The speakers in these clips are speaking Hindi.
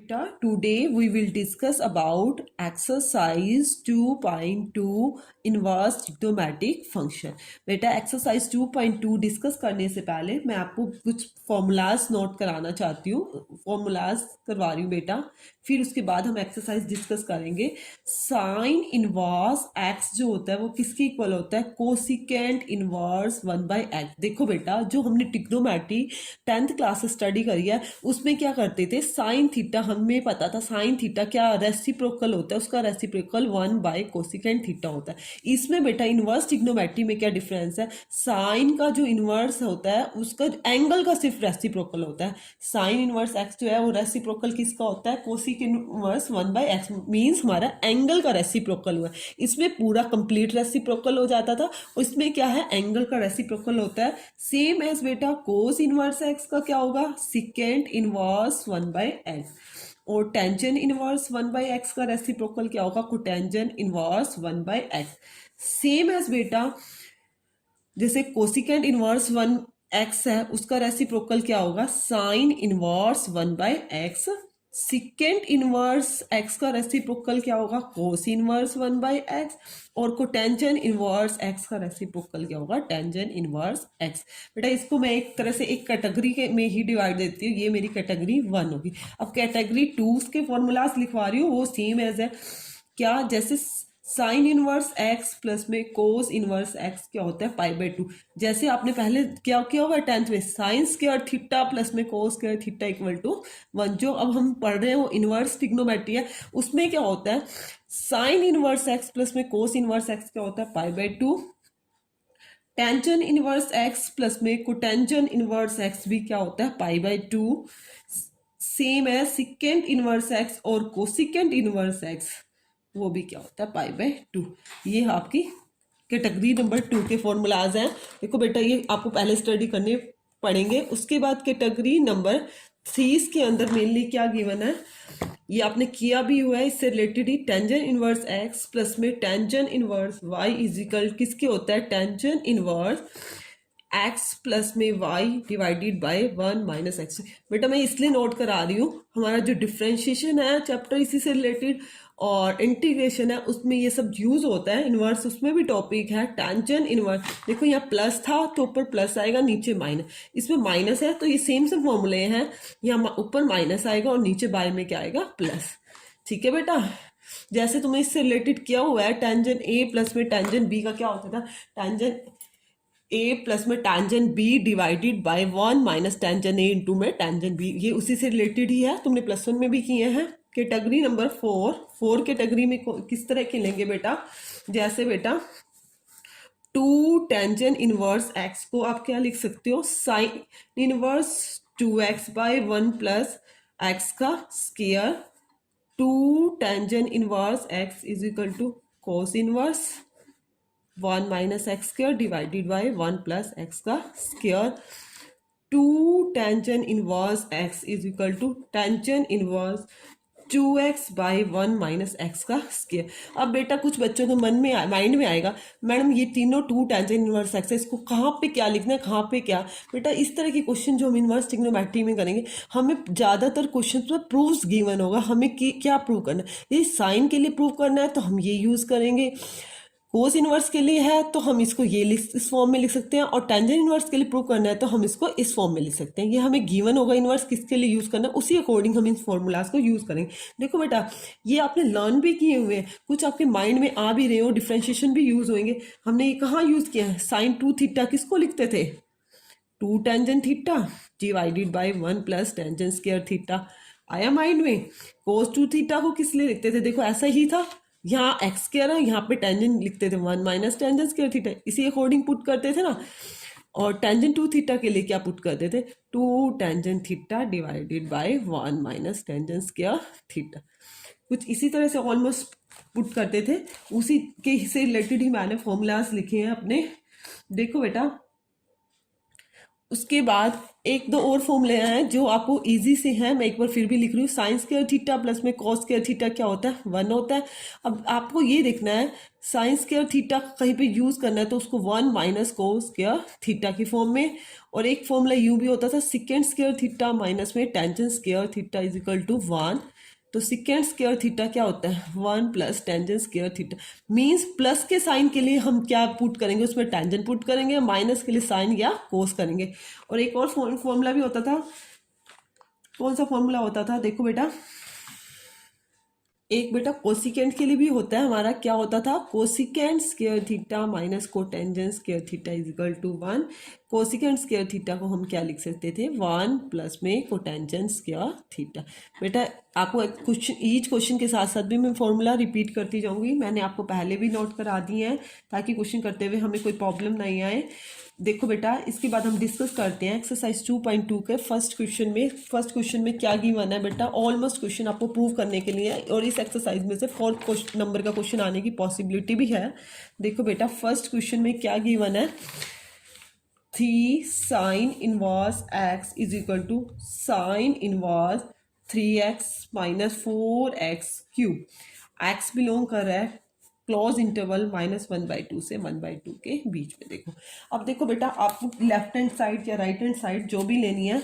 Today we will discuss about exercise 2.2 inverse trigonometric function. बेटा एक्सरसाइज 2.2 डिस्कस करने से पहले मैं आपको कुछ फॉर्मूलाज नोट कराना चाहती हूँ, फॉर्मूलाज करवा रही हूँ बेटा। फिर उसके बाद हम एक्सरसाइज डिस्कस करेंगे। साइन इनवर्स एक्स जो होता है वो किसके इक्वल होता है? Cosecant inverse 1/x। देखो बेटा, जो हमने ट्रिग्नोमेट्री 10th क्लास से स्टडी करी है उसमें क्या करते थे, साइन थीटा हमें पता था, साइन थीटा क्या रेसिप्रोकल होता है, उसका रेसिप्रोकल 1/कोसिकेंट थीटा होता है। इसमें बेटा इनवर्स ट्रिग्नोमेट्री में क्या डिफरेंस है, साइन का जो इनवर्स होता है उसका एंगल का सिर्फ रेसिप्रोकल होता है। साइन इनवर्स एक्स जो है वो रेसिप्रोकल किसका होता है? कोसिक इनवर्स 1/x मीन्स हमारा एंगल का रेसिप्रोकल हुआ है। इसमें पूरा कंप्लीट रेसिप्रोकल हो जाता था, इसमें क्या है, एंगल का रेसिप्रोकल होता है। सेम एज बेटा कोस इनवर्स एक्स का क्या होगा? Secant inverse 1/x। और टेंजेंट इनवर्स 1/x का रेसिप्रोकल क्या होगा? Cotangent inverse 1/x। Same as बेटा जैसे कोसिकेंट इनवर्स 1x है उसका रेसिप्रोकल क्या होगा? Sine inverse 1/x। Secant inverse x का रेसिप्रोकल क्या होगा? Cos inverse 1/x। और कोटेंजेंट इनवर्स x का रेसिप्रोकल क्या होगा? Tangent inverse x। बेटा इसको मैं एक तरह से एक कैटेगरी के में ही डिवाइड देती हूँ, ये मेरी कैटेगरी 1 होगी। अब कैटेगरी 2 के फॉर्मूलाज लिखवा रही हूँ, वो सेम एज है। क्या? जैसे साइन इनवर्स एक्स प्लस में कोस इनवर्स एक्स क्या होता है? π/2। जैसे आपने पहले क्या किया होगा 10th में, साइन स्क्वायर थीटा प्लस में cos square theta equal to 1। जो अब हम पढ़ रहे हैं वो इनवर्स ट्रिग्नोमेट्री है, उसमें क्या होता है, साइन इनवर्स एक्स प्लस में कोस इनवर्स एक्स क्या होता है? π/2। टेंजेंट इनवर्स एक्स प्लस में कोटेंजेंट इनवर्स एक्स भी क्या होता है? π/2। सेम है सिकेंट इनवर्स एक्स और कोसिकेंट इनवर्स एक्स, वो भी क्या होता है? π/2। ये आपकी कैटेगरी नंबर 2 के फॉर्मूलाज हैं। देखो बेटा ये आपको पहले स्टडी करने पड़ेंगे। उसके बाद कैटेगरी नंबर 3 के अंदर मेनली क्या गिवन है, ये आपने किया भी हुआ है, इससे रिलेटेड ही टेंजेंट इनवर्स एक्स प्लस में टेंजेंट इनवर्स वाई इजिकल किसके होता है? टेंजेंट इनवर्स एक्स प्लस में वाई डिवाइडेड बाय 1 - x। बेटा मैं इसलिए नोट करा रही हूँ, हमारा जो डिफ्रेंशिएशन है चैप्टर इसी से रिलेटेड और इंटीग्रेशन है उसमें ये सब यूज होता है। इनवर्स उसमें भी टॉपिक है। टेंजेंट इनवर्स देखो यहाँ प्लस था तो ऊपर प्लस आएगा, नीचे माइनस, इसमें माइनस है तो ये सेम से फॉर्मूले हैं, यहाँ ऊपर माइनस आएगा और नीचे बाय में क्या आएगा? प्लस। ठीक है बेटा, जैसे तुमने इससे रिलेटेड किया हुआ है, टेंजेंट ए प्लस में टेंजेंट बी का क्या होता था? टेंजेंट ए प्लस में tangent B divided by 1 - tangent A into में टेंजेंट बी, ये उसी से रिलेटेड ही है, तुमने +1 में भी किए हैं। कैटेगरी नंबर 4 कैटेगरी में किस तरह के लेंगे बेटा? जैसे बेटा 2 टेंजेंट इनवर्स एक्स को आप क्या लिख सकते हो? साइन इनवर्स 2x/1 + x का square. 2 tangent inverse x is equal to cos inverse 1 - x² divided by 1 + x का square. 2 tangent inverse x is equal to tangent inverse 2x/1 - x का स्क्वायर। अब बेटा कुछ बच्चों के मन में माइंड में आएगा, मैडम ये तीनों 2 टेंजेंट इनवर्स एक्स है, इसको कहाँ पे क्या लिखना है, कहाँ पे क्या? बेटा इस तरह के क्वेश्चन जो हम इनवर्स ट्रिग्नोमेट्री में करेंगे, हमें ज़्यादातर क्वेश्चन में प्रूफ्स गिवन होगा, हमें क्या प्रूव करना है। ये साइन के लिए प्रूव करना है तो हम ये यूज़ करेंगे, कोस इनवर्स के लिए है तो हम इसको ये इस फॉर्म में लिख सकते हैं, और टेंजेंट इनवर्स के लिए प्रूव करना है तो हम इसको इस फॉर्म में लिख सकते हैं। ये हमें गिवन होगा इनवर्स किसके लिए यूज़ करना है, उसी अकॉर्डिंग हम इन फॉर्मूलाज को यूज़ करेंगे। देखो बेटा ये आपने लर्न भी किए हुए हैं, कुछ आपके माइंड में आ भी रहे हो, डिफ्रेंशिएशन भी यूज़ होंगे। हमने ये कहाँ यूज़ किया है? साइन 2 थीटा किसको लिखते थे? 2 tangent theta divided by 1 + tangent square theta. आया माइंड में? कोस 2 थीटा को किस लिए लिखते थे? देखो ऐसा ही था, यहाँ एक्स स्क्वायर है, यहाँ पे टेंजेंट लिखते थे 1 - टेंजेंट स्क्वायर थीटा, इसी अकॉर्डिंग पुट करते थे ना। और टेंजेंट 2 थीटा के लिए क्या पुट करते थे? 2 tangent theta divided by 1 - tangent square theta. कुछ इसी तरह से ऑलमोस्ट पुट करते थे, उसी के से रिलेटेड ही मैंने फॉर्मूलाज लिखे हैं अपने। देखो बेटा उसके बाद एक दो और फॉर्मूले हैं जो आपको इजी से हैं, मैं एक बार फिर भी लिख रही हूँ। साइन स्क्वायर थीटा प्लस में कॉस स्क्वायर थीटा क्या होता है, 1 होता है। अब आपको ये देखना है साइन स्क्वायर थीटा कहीं पे यूज करना है तो उसको 1 माइनस कॉस स्क्वायर थीटा की फॉर्म में। और एक फॉर्मूला यूं भी होता था सेकेंड स्क्वायर थीटा माइनस में tangent square theta is equal to 1। तो सिकेंड स्क्वायर थीटा क्या होता है, 1 plus tangent square theta. Means plus के साइन के लिए हम क्या पुट करेंगे, उसमें टेंजेंट पुट करेंगे, माइनस के लिए साइन या कोस करेंगे। और एक और फॉर्मूला भी होता था, कौन सा फॉर्मूला होता था, देखो बेटा, एक बेटा कोसिकेंट के लिए भी होता है हमारा, क्या होता था, cosecant square theta minus cotangent square theta is equal to 1। Cosecant square theta को हम क्या लिख सकते थे, 1 प्लस में कोटेंजेंट स्क्वायर थीटा। बेटा आपको क्वेश्चन, ईच क्वेश्चन के साथ साथ भी मैं फॉर्मूला रिपीट करती जाऊंगी, मैंने आपको पहले भी नोट करा दिए हैं ताकि क्वेश्चन करते हुए हमें कोई प्रॉब्लम नहीं आए। देखो बेटा इसके बाद हम डिस्कस करते हैं एक्सरसाइज 2.2 के फर्स्ट क्वेश्चन में क्या गिवन है बेटा, ऑलमोस्ट क्वेश्चन आपको प्रूव करने के लिए, और इस एक्सरसाइज में से 4 नंबर का क्वेश्चन आने की पॉसिबिलिटी भी है। देखो बेटा फर्स्ट क्वेश्चन में क्या गिवन है, 3 sine inverse x is equal to sine inverse 3x minus 4x cube. X belong कर रहा है क्लोज इंटरवल -1/2 से 1/2 के बीच में। देखो अब देखो बेटा आपको लेफ्ट हैंड साइड या राइट हैंड साइड जो भी लेनी है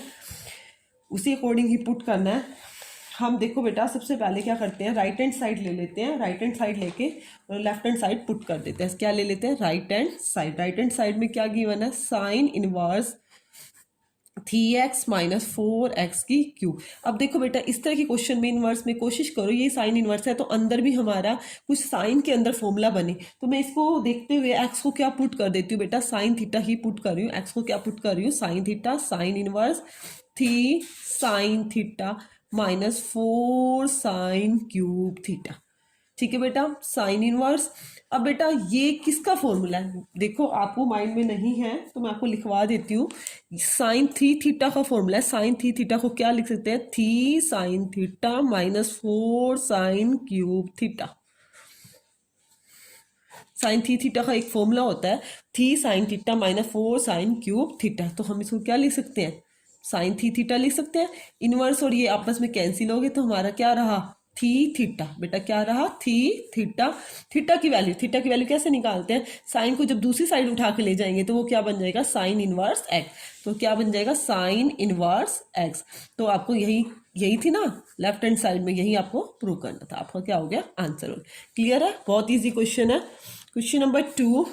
उसी अकॉर्डिंग ही पुट करना है। हम देखो बेटा सबसे पहले क्या करते हैं, राइट हैंड साइड ले लेते हैं, राइट हैंड साइड लेके और लेफ्ट हैंड साइड पुट कर देते हैं। क्या ले लेते हैं, right hand side. Right hand side में क्या गिवन है, sign inverse 3x minus 4x की क्यूब। अब देखो बेटा इस तरह की क्वेश्चन में इनवर्स में कोशिश करो, ये साइन इनवर्स है तो अंदर भी हमारा कुछ साइन के अंदर फॉर्मूला बने। तो मैं इसको देखते हुए x को क्या पुट कर देती हूँ बेटा, साइन थीटा ही पुट कर रही हूँ। x को क्या पुट कर रही हूँ, sign theta, sine inverse 3 sine theta minus 4 sine cube theta. ठीक है बेटा, साइन इनवर्स। अब बेटा ये किसका फॉर्मूला है, देखो आपको माइंड में नहीं है तो मैं आपको लिखवा देती हूँ। साइन 3 थीटा का फॉर्मूला है। साइन 3 थीटा को क्या लिख सकते हैं, 3 sine theta minus 4 sine cube theta. Sine 3 theta का एक फॉर्मूला होता है 3 sine theta minus 4 sine cube theta. तो हम इसको क्या लिख सकते हैं, साइन 3 थीटा लिख सकते हैं। इनवर्स और ये आपस में कैंसिल हो गए तो हमारा क्या रहा, थी थीटा। बेटा क्या रहा, थी थीटा। थीटा की वैल्यू कैसे निकालते हैं, साइन को जब दूसरी साइड उठा के ले जाएंगे तो वो क्या बन जाएगा, साइन इनवर्स एक्स। तो क्या बन जाएगा, साइन इनवर्स एक्स। तो आपको यही थी ना लेफ्ट हैंड साइड में, यही आपको प्रूव करना था। आपका क्या हो गया, आंसर हो गया। क्लियर है, बहुत ईजी क्वेश्चन है। Question number 2,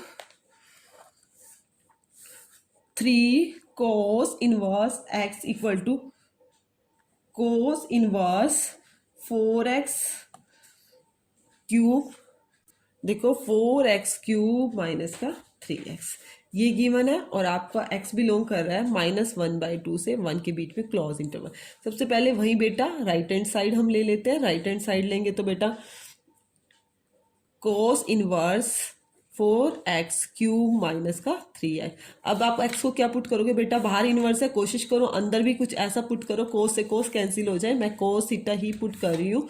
3 cos inverse x equal to cos inverse 4x cube. देखो 4x क्यूब माइनस का 3x ये गिवन है, और आपका x बिलोंग कर रहा है -1/2 से 1 के बीच में क्लोज इंटरवल। सबसे पहले वही बेटा राइट हैंड साइड हम ले लेते हैं। राइट हैंड साइड लेंगे तो बेटा cos inverse 4x cube minus का 3x। अब आप x को क्या पुट करोगे बेटा, बाहर इनवर्स है, कोशिश करो अंदर भी कुछ ऐसा पुट करो cos से cos कैंसिल हो जाए। मैं cos थीटा ही पुट कर रही हूँ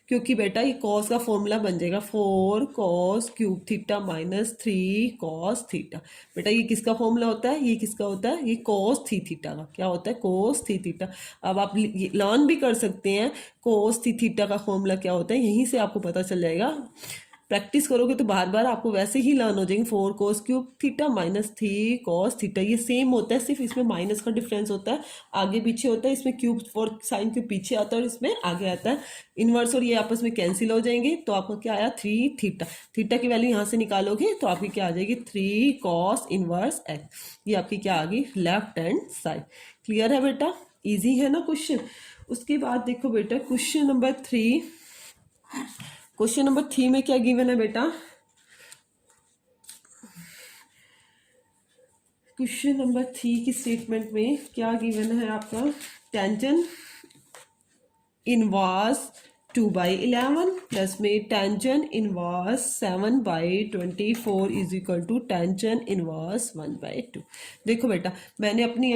क्योंकि बेटा ये cos का फॉर्मूला बन जाएगा 4 cos cube theta minus 3 cos theta. बेटा ये किसका फॉर्मूला होता है, ये किसका होता है, ये cos थी थीटा का। क्या होता है, cos थी थीटा। अब आप लर्न भी कर सकते हैं cos थी थीटा का फॉर्मूला क्या होता है, यहीं से आपको पता चल जाएगा। प्रैक्टिस करोगे तो बार बार आपको वैसे ही लर्न हो जाएंगे। 4 cos cube theta minus 3 cos theta, ये सेम होता है, सिर्फ इसमें माइनस का डिफरेंस होता है, आगे पीछे होता है। इसमें क्यूब और साइन के पीछे आता है और इसमें आगे आता है। इनवर्स और ये आपस में कैंसिल हो जाएंगे तो आपको क्या आया, 3 थीटा। थीटा की वैल्यू यहाँ से निकालोगे तो आपकी क्या आ जाएगी, 3 cos इनवर्स एक्स। ये आपकी क्या आ गई, लेफ्ट हैंड साइड। क्लियर है बेटा, ईजी है ना क्वेश्चन। उसके बाद देखो बेटा क्वेश्चन नंबर 3, क्वेश्चन नंबर 3 में क्या गिवन है बेटा, क्वेश्चन नंबर 3 की स्टेटमेंट में क्या गिवन है आपका, टेंजेंट इनवर्स 2/11 प्लस में tangent inverse 7/24 is equal to tangent inverse 1/2। देखो बेटा मैंने अपनी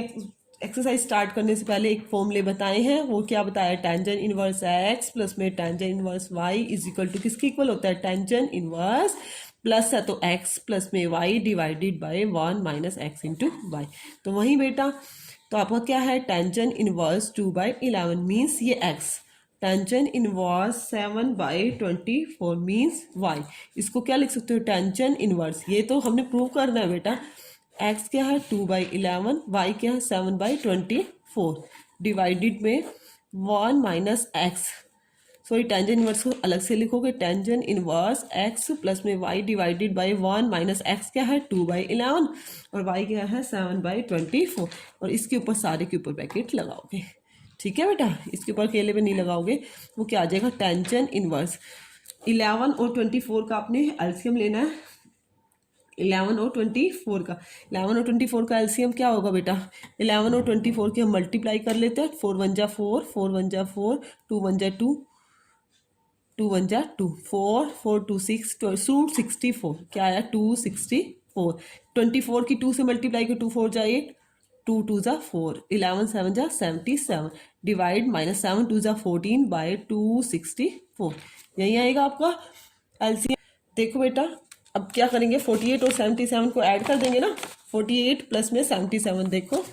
एक्सरसाइज स्टार्ट करने से पहले एक फॉर्मूले बताए हैं। वो क्या बताया, टेंजेंट इनवर्स एक्स प्लस में tangent inverse y is equal to किसके इक्वल होता है, टेंजेंट इनवर्स प्लस है तो एक्स प्लस में y divided by 1 minus x into y. तो वही बेटा तो आपका क्या है टेंजन इनवर्स 2/11 मीन्स ये x, tangent inverse 7/24 means y। इसको क्या लिख सकते हो टेंजन इनवर्स, ये तो हमने प्रूव करना है बेटा। x क्या है 2/11, y क्या है 7/24 डिवाइडेड में 1 minus x, sorry tangent inverse को अलग से लिखोगे, टेंजन इनवर्स x प्लस में y divided by 1 minus x क्या है 2/11 और y क्या है 7/24 और इसके ऊपर सारे के ऊपर ब्रैकेट लगाओगे। ठीक है बेटा, इसके ऊपर अकेले में नहीं लगाओगे, वो क्या आ जाएगा टेंजन इनवर्स। 11 और 24 का आपने एलसीएम लेना है, 11 और 24 का, 11 और 24 का एलसीएम क्या होगा बेटा, 11 और 24 की हम मल्टीप्लाई कर लेते हैं, 4 1 जा 4, 4 1 जा 4, 2 1 जा 2, 2 1 जा 2, 4 4 2 6 64, क्या आया 264, 24 की 2 से मल्टीप्लाई कर 2 4 जा 8, 2 2 जा 4, 11 7 जा 77 डिवाइड माइनस 7 2 जा 14 बाय 264, यही आएगा आपका एलसीएम। देखो बेटा अब क्या करेंगे 48 और 77 को ऐड कर देंगे ना, 48 प्लस में 77, देखो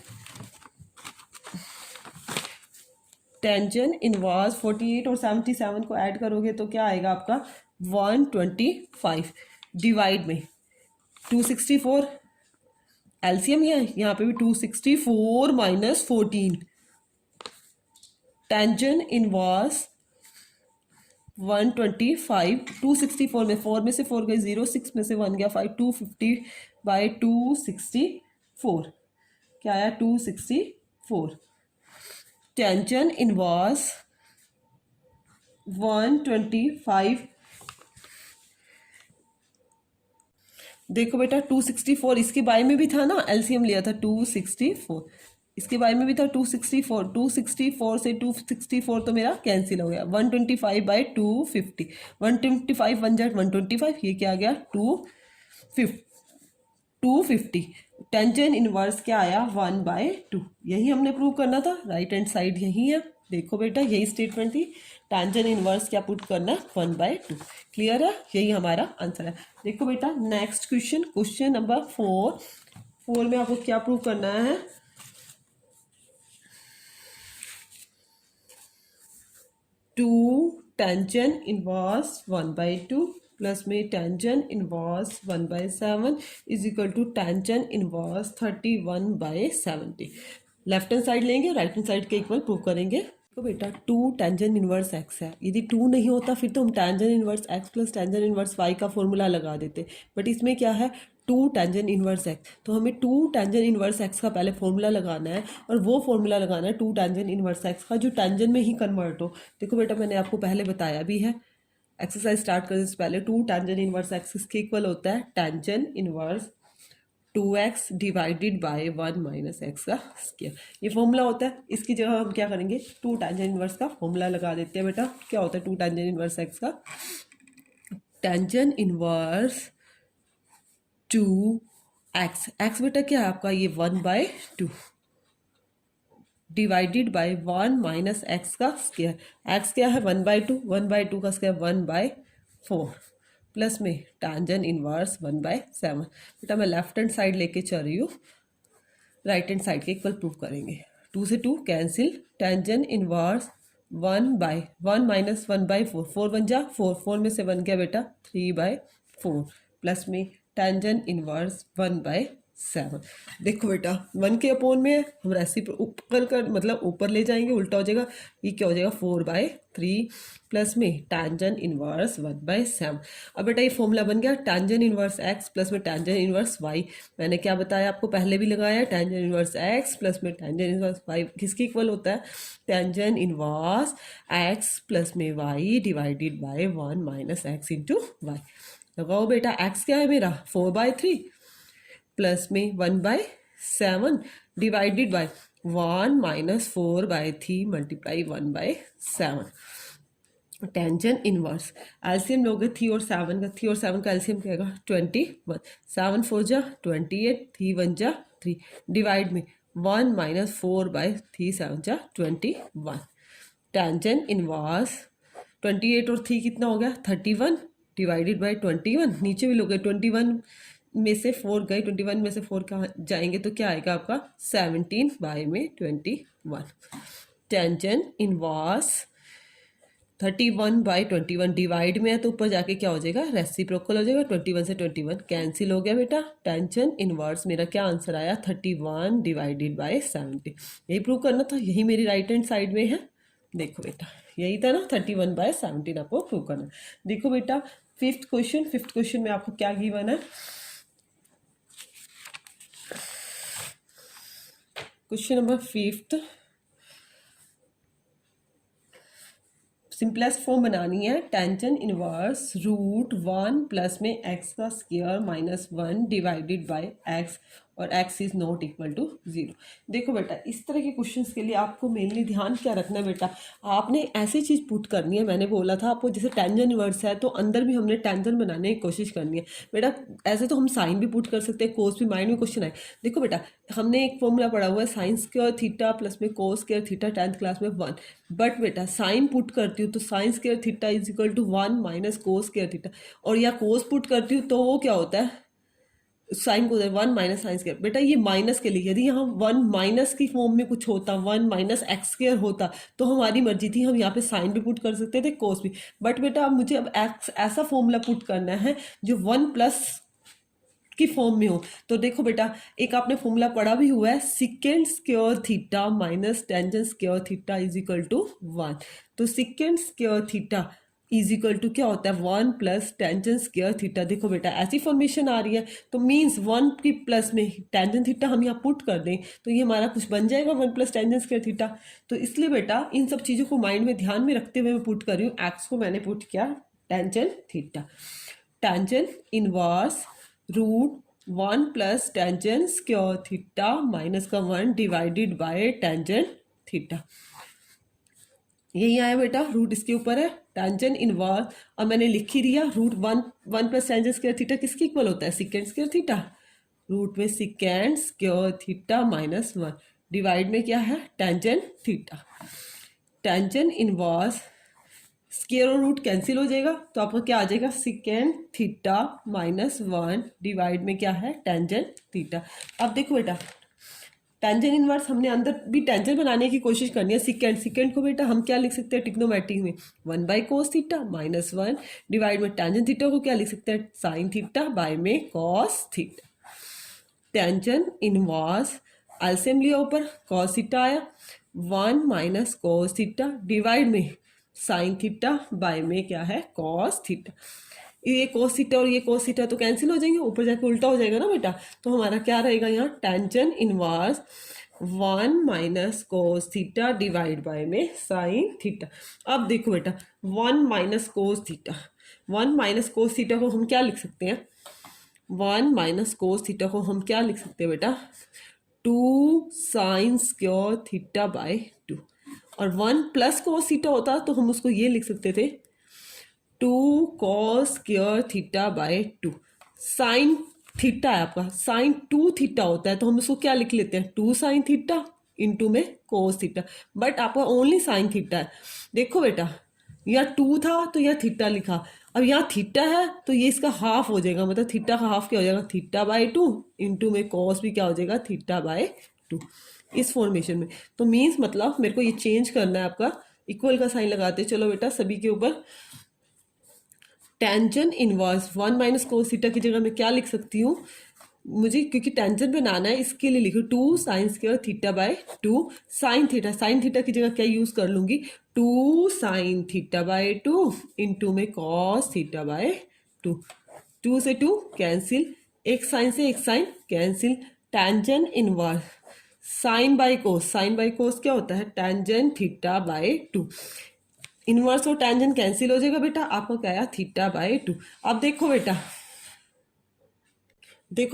टेंजन इनवर्स 48 और 77 को ऐड करोगे तो क्या आएगा आपका 125 डिवाइड में 264, एलसीएम ये है यहाँ पे भी 264 माइनस 14, टेंजन इनवर्स 125, 264 में 4 में से 4 गए 0, 6 में से 1 गया 5, 250 बाई 264, क्या आया 264, टेंजन इनवर्स 125, देखो बेटा 264 इसके बाय में भी था ना, एलसीएम लिया था 264, इसके बारे में भी था 264, 264 से 264 तो मेरा कैंसिल हो गया, 125 बाई 250, 125 वन जेट 125, ये क्या आ गया 250, टेंजन इनवर्स क्या आया 1/2, यही हमने प्रूव करना था, राइट हैंड साइड यही है, देखो बेटा यही स्टेटमेंट थी, टेंजन इनवर्स क्या पुट करना है 1/2, क्लियर है, यही हमारा आंसर है। देखो बेटा नेक्स्ट क्वेश्चन, क्वेश्चन नंबर 4 में आपको क्या प्रूव करना है, 2 टेंजन इनवर्स 1/2 प्लस में tangent inverse 1/7 is equal to tangent inverse 31/70। Left hand side लेंगे, राइट हैंड साइड के इक्वल प्रूव करेंगे। तो बेटा 2 टेंजन इनवर्स एक्स है, यदि 2 नहीं होता फिर तो हम tangent inverse x plus tangent inverse y का फॉर्मूला लगा देते, बट इसमें क्या है 2 टेंजन इनवर्स एक्स, तो हमें 2 टेंजन इनवर्स एक्स का पहले फॉर्मूला लगाना है और वो फॉर्मूला लगाना है 2 टेंजन इनवर्स एक्स का जो टेंजन में ही कन्वर्ट हो। देखो बेटा मैंने आपको पहले बताया भी है, एक्सरसाइज स्टार्ट करने से पहले 2 टेंजन इनवर्स एक्स किसके इक्वल होता है, tangent inverse 2x divided by 1 minus x का स्क्वायर, ये फॉर्मूला होता है। इसकी जगह हम क्या करेंगे 2 टेंजन इनवर्स का फॉर्मूला लगा देते हैं। बेटा क्या होता है 2 टेंजन इनवर्स एक्स का, टेंजन इनवर्स 2x, एक्स बेटा क्या है आपका ये 1/2 डिवाइडेड बाय 1 माइनस एक्स का स्क्वायर, एक्स क्या है 1/2, 1/2 का स्क्वायर 1/4 प्लस में टेंजन इनवर्स 1/7। बेटा मैं लेफ्ट हैंड साइड लेके चल रही हूँ, राइट हैंड साइड के इक्वल प्रूव करेंगे, 2 से 2 कैंसिल, टेंजन इनवर्स 1/1 माइनस 1/4, 4 1 जा 4, 4 में से 1 गया बेटा 3/4 प्लस में टेंजन इनवर्स 1/7। देखो बेटा 1 के अपोन में हम रेसी ऊपर कर मतलब ऊपर ले जाएंगे उल्टा हो जाएगा, ये क्या हो जाएगा 4/3 प्लस में टेंजन इनवर्स 1/7। अब बेटा ये फॉर्मूला बन गया टेंजन इनवर्स एक्स प्लस में टेंजन इनवर्स वाई, मैंने क्या बताया आपको पहले भी लगाया, टेंजन इनवर्स एक्स प्लस में टेंजन इनवर्स वाई किसके इक्वल होता है, टेंजन इनवर्स एक्स प्लस में y divided by 1 minus x into y. लगाओ बेटा एक्स क्या है मेरा 4/3 प्लस में 1/7 divided by 1 minus 4/3 multiply 1/7, tangent inverse LCM लोगे 3 और 7 का, 3 और 7 का एलसीएम क्या आएगा 21, 7 4 जा 28, 3 1 जा 3 डिवाइड में 1 माइनस 4/3 7 जा 21, टेंजन इनवर्स 28 और 3 कितना हो गया 31 डिवाइडेड बाय 21, नीचे भी लोगे 21 में से 4 गए, 21 में से 4 कहाँ जाएंगे तो क्या आएगा आपका 17 बाय में 21। टेंजेंट इनवर्स 31/21 डिवाइड में है तो ऊपर जाके क्या हो जाएगा, रेसिप्रोकल हो जाएगा। 21 से 21 कैंसिल हो गया बेटा। टेंजेंट इनवर्स मेरा क्या आंसर आया 31 डिवाइडेड बाय 70। यही प्रूव करना था, यही मेरी राइट हैंड साइड में है। देखो बेटा यही था ना 31/17 आपको प्रूव करना। देखो बेटा फिफ्थ क्वेश्चन में आपको क्या गिवन है। क्वेश्चन नंबर 5 सिंपलेस्ट फॉर्म बनानी है। टेंजेंट इनवर्स √1 प्लस में x का स्क्वायर -1 डिवाइडेड बाय x और x is not equal to 0। देखो बेटा इस तरह के क्वेश्चंस के लिए आपको मेनली ध्यान क्या रखना है बेटा, आपने ऐसी चीज़ पुट करनी है। मैंने बोला था आपको जैसे टेंजेंट इनवर्स है तो अंदर भी हमने टेंजेंट बनाने की कोशिश करनी है बेटा। ऐसे तो हम साइन भी पुट कर सकते हैं, कोस भी, माइंड में क्वेश्चन आए। देखो बेटा हमने एक फॉर्मूला पढ़ा हुआ है साइन स्क्वायर थीटा प्लस में cos square theta 10th class में 1। बट बेटा साइन पुट करती हूँ तो sine square theta is equal to 1 minus cos square theta, और या कोस पुट करती हूँ तो वो क्या होता है साइन को 1 माइनस साइन स्क्वायर। बेटा ये माइनस के लिए, यदि यहाँ 1 माइनस की फॉर्म में कुछ होता 1 माइनस एक्स स्क्वायर होता तो हमारी मर्जी थी, हम यहाँ पे साइन भी पुट कर सकते थे कोस भी। बट बेटा अब मुझे अब एक्स ऐसा फॉर्मूला पुट करना है जो 1 प्लस की फॉर्म में हो। तो देखो बेटा एक आपने फॉर्मूला पढ़ा भी हुआ है secant square theta minus tangent square theta is equal to 1। तो secant square theta is equal to क्या होता है 1 प्लस टेंजेंट स्क्वायर थीटा। देखो बेटा ऐसी फॉर्मेशन आ रही है तो मीन्स 1 की प्लस में टेंजेंट थीटा हम यहाँ पुट कर दें तो ये हमारा कुछ बन जाएगा 1 प्लस टेंजेंट स्क्वायर थीटा। तो इसलिए बेटा इन सब चीज़ों को माइंड में ध्यान में रखते हुए मैं पुट कर रही हूँ। एक्स को मैंने पुट किया tangent theta. Tangent inverse √1 plus tangent square theta minus का 1 डिवाइडेड बाय टेंजेंट थीटा। यही आया बेटा, रूट इसके ऊपर है टेंजेंट इनवर्स। अब मैंने लिख ही दिया √1 प्लस टेंजेंट स्क्वायर थीटा किसके इक्वल होता है सिकेंड स्क्वायर थीटा। रूट में सिकेंड स्क्वायर थीटा -1 डिवाइड में क्या है tangent theta. Tangent inverse square और रूट कैंसिल हो जाएगा तो आपको क्या आ जाएगा सिकेंड थीटा -1 डिवाइड में क्या है टेंजेंट थीटा। अब देखो बेटा टेंजेंट इनवर्स हमने अंदर भी टेंजेंट बनाने की कोशिश करनी है। सिकेंड को बेटा हम क्या लिख सकते हैं ट्रिग्नोमेट्री में 1 बाई कोस थीटा -1 डिवाइड में टेंजेंट थीटा को क्या लिख सकते हैं साइन थीटा बाय में cos theta. Tangent inverse LCM लिया ऊपर कॉस थीटा आया 1 माइनस कोस थीटा डिवाइड में साइन थीटा बाय में क्या है कॉस थीटा। ये कोस थीटा और ये कोस थीटा तो कैंसिल हो जाएंगे, ऊपर जाके उल्टा हो जाएगा ना बेटा। तो हमारा क्या रहेगा यहाँ tangent inverse 1 minus cos theta divide by में साइन थीटा। अब देखो बेटा 1 minus cos theta, 1 minus cos theta को हम क्या लिख सकते हैं 1 माइनस कोस थीटा को हम क्या लिख सकते हैं बेटा 2 साइन स्क्वायर थीटा बाय 2। और 1 प्लस कोस थीटा होता तो हम उसको ये लिख सकते थे 2 cos square theta by 2। Sine theta है आपका, साइन 2 थीटा होता है तो हम उसको क्या लिख लेते हैं 2 साइन थीटा इंटू में कोस थीटा। बट आपका ओनली साइन थीटा है। देखो बेटा यहाँ 2 था तो यह थीटा लिखा, अब यहाँ थीटा है तो ये इसका हाफ हो जाएगा, मतलब थीटा का हाफ क्या हो जाएगा थीटा बाय 2 इंटू में कॉस भी क्या हो जाएगा थीटा बाय 2 इस फॉर्मेशन में। तो मीन्स मतलब मेरे को ये चेंज करना है आपका, इक्वल का साइन लगाते चलो बेटा सभी के ऊपर। Tangent inverse 1 minus cos theta की जगह मैं क्या लिख सकती हूँ, मुझे क्योंकि टेंजेंट बनाना है इसके लिए लिखो 2 sine square theta by 2 sine theta. Sine theta की जगह क्या यूज कर लूंगी 2 साइन थीटा बाय 2 इंटू में कॉस थीटा बाय 2। 2 से 2 कैंसिल, एक साइन से एक sine cancel. Tangent inverse sine by cos क्या होता है टेंजेंट थीटा बाय 2। इनवर्स और टेंजेंट कैंसिल हो जाएगा बेटा, आपको क्या आया थीटा बाय 2। अब देखो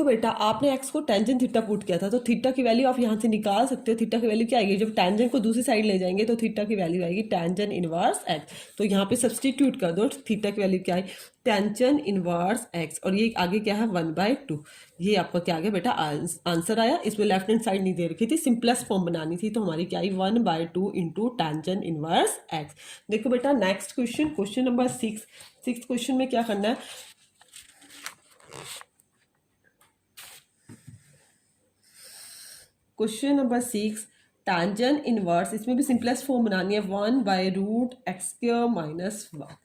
बेटा आपने एक्स को टेंजेंट थीटा पुट किया था तो थीटा की वैल्यू आप यहाँ से निकाल सकते हो। थीटा की वैल्यू क्या आएगी जब टेंजेंट को दूसरी साइड ले जाएंगे तो थीटा की वैल्यू आएगी टेंजेंट इनवर्स एक्स। तो यहाँ पे सब्सटीट्यूट कर दो, थीटा की वैल्यू क्या है टेंजेंट इनवर्स एक्स और ये आगे क्या है 1/2। ये आपका क्या आ गया बेटा आंसर आया। इसमें लेफ्ट हैंड साइड नहीं दे रखी थी, सिंपलेस्ट फॉर्म बनानी थी तो हमारी क्या आई 1/2 इंटू टेंजेंट इनवर्स एक्स। देखो बेटा नेक्स्ट क्वेश्चन नंबर 6 क्वेश्चन में क्या करना है क्वेश्चन नंबर 6, टैंजेंट इनवर्स, इसमें भी सिंपलेस्ट फॉर्म बनानी है 1/√x² माइनस 1।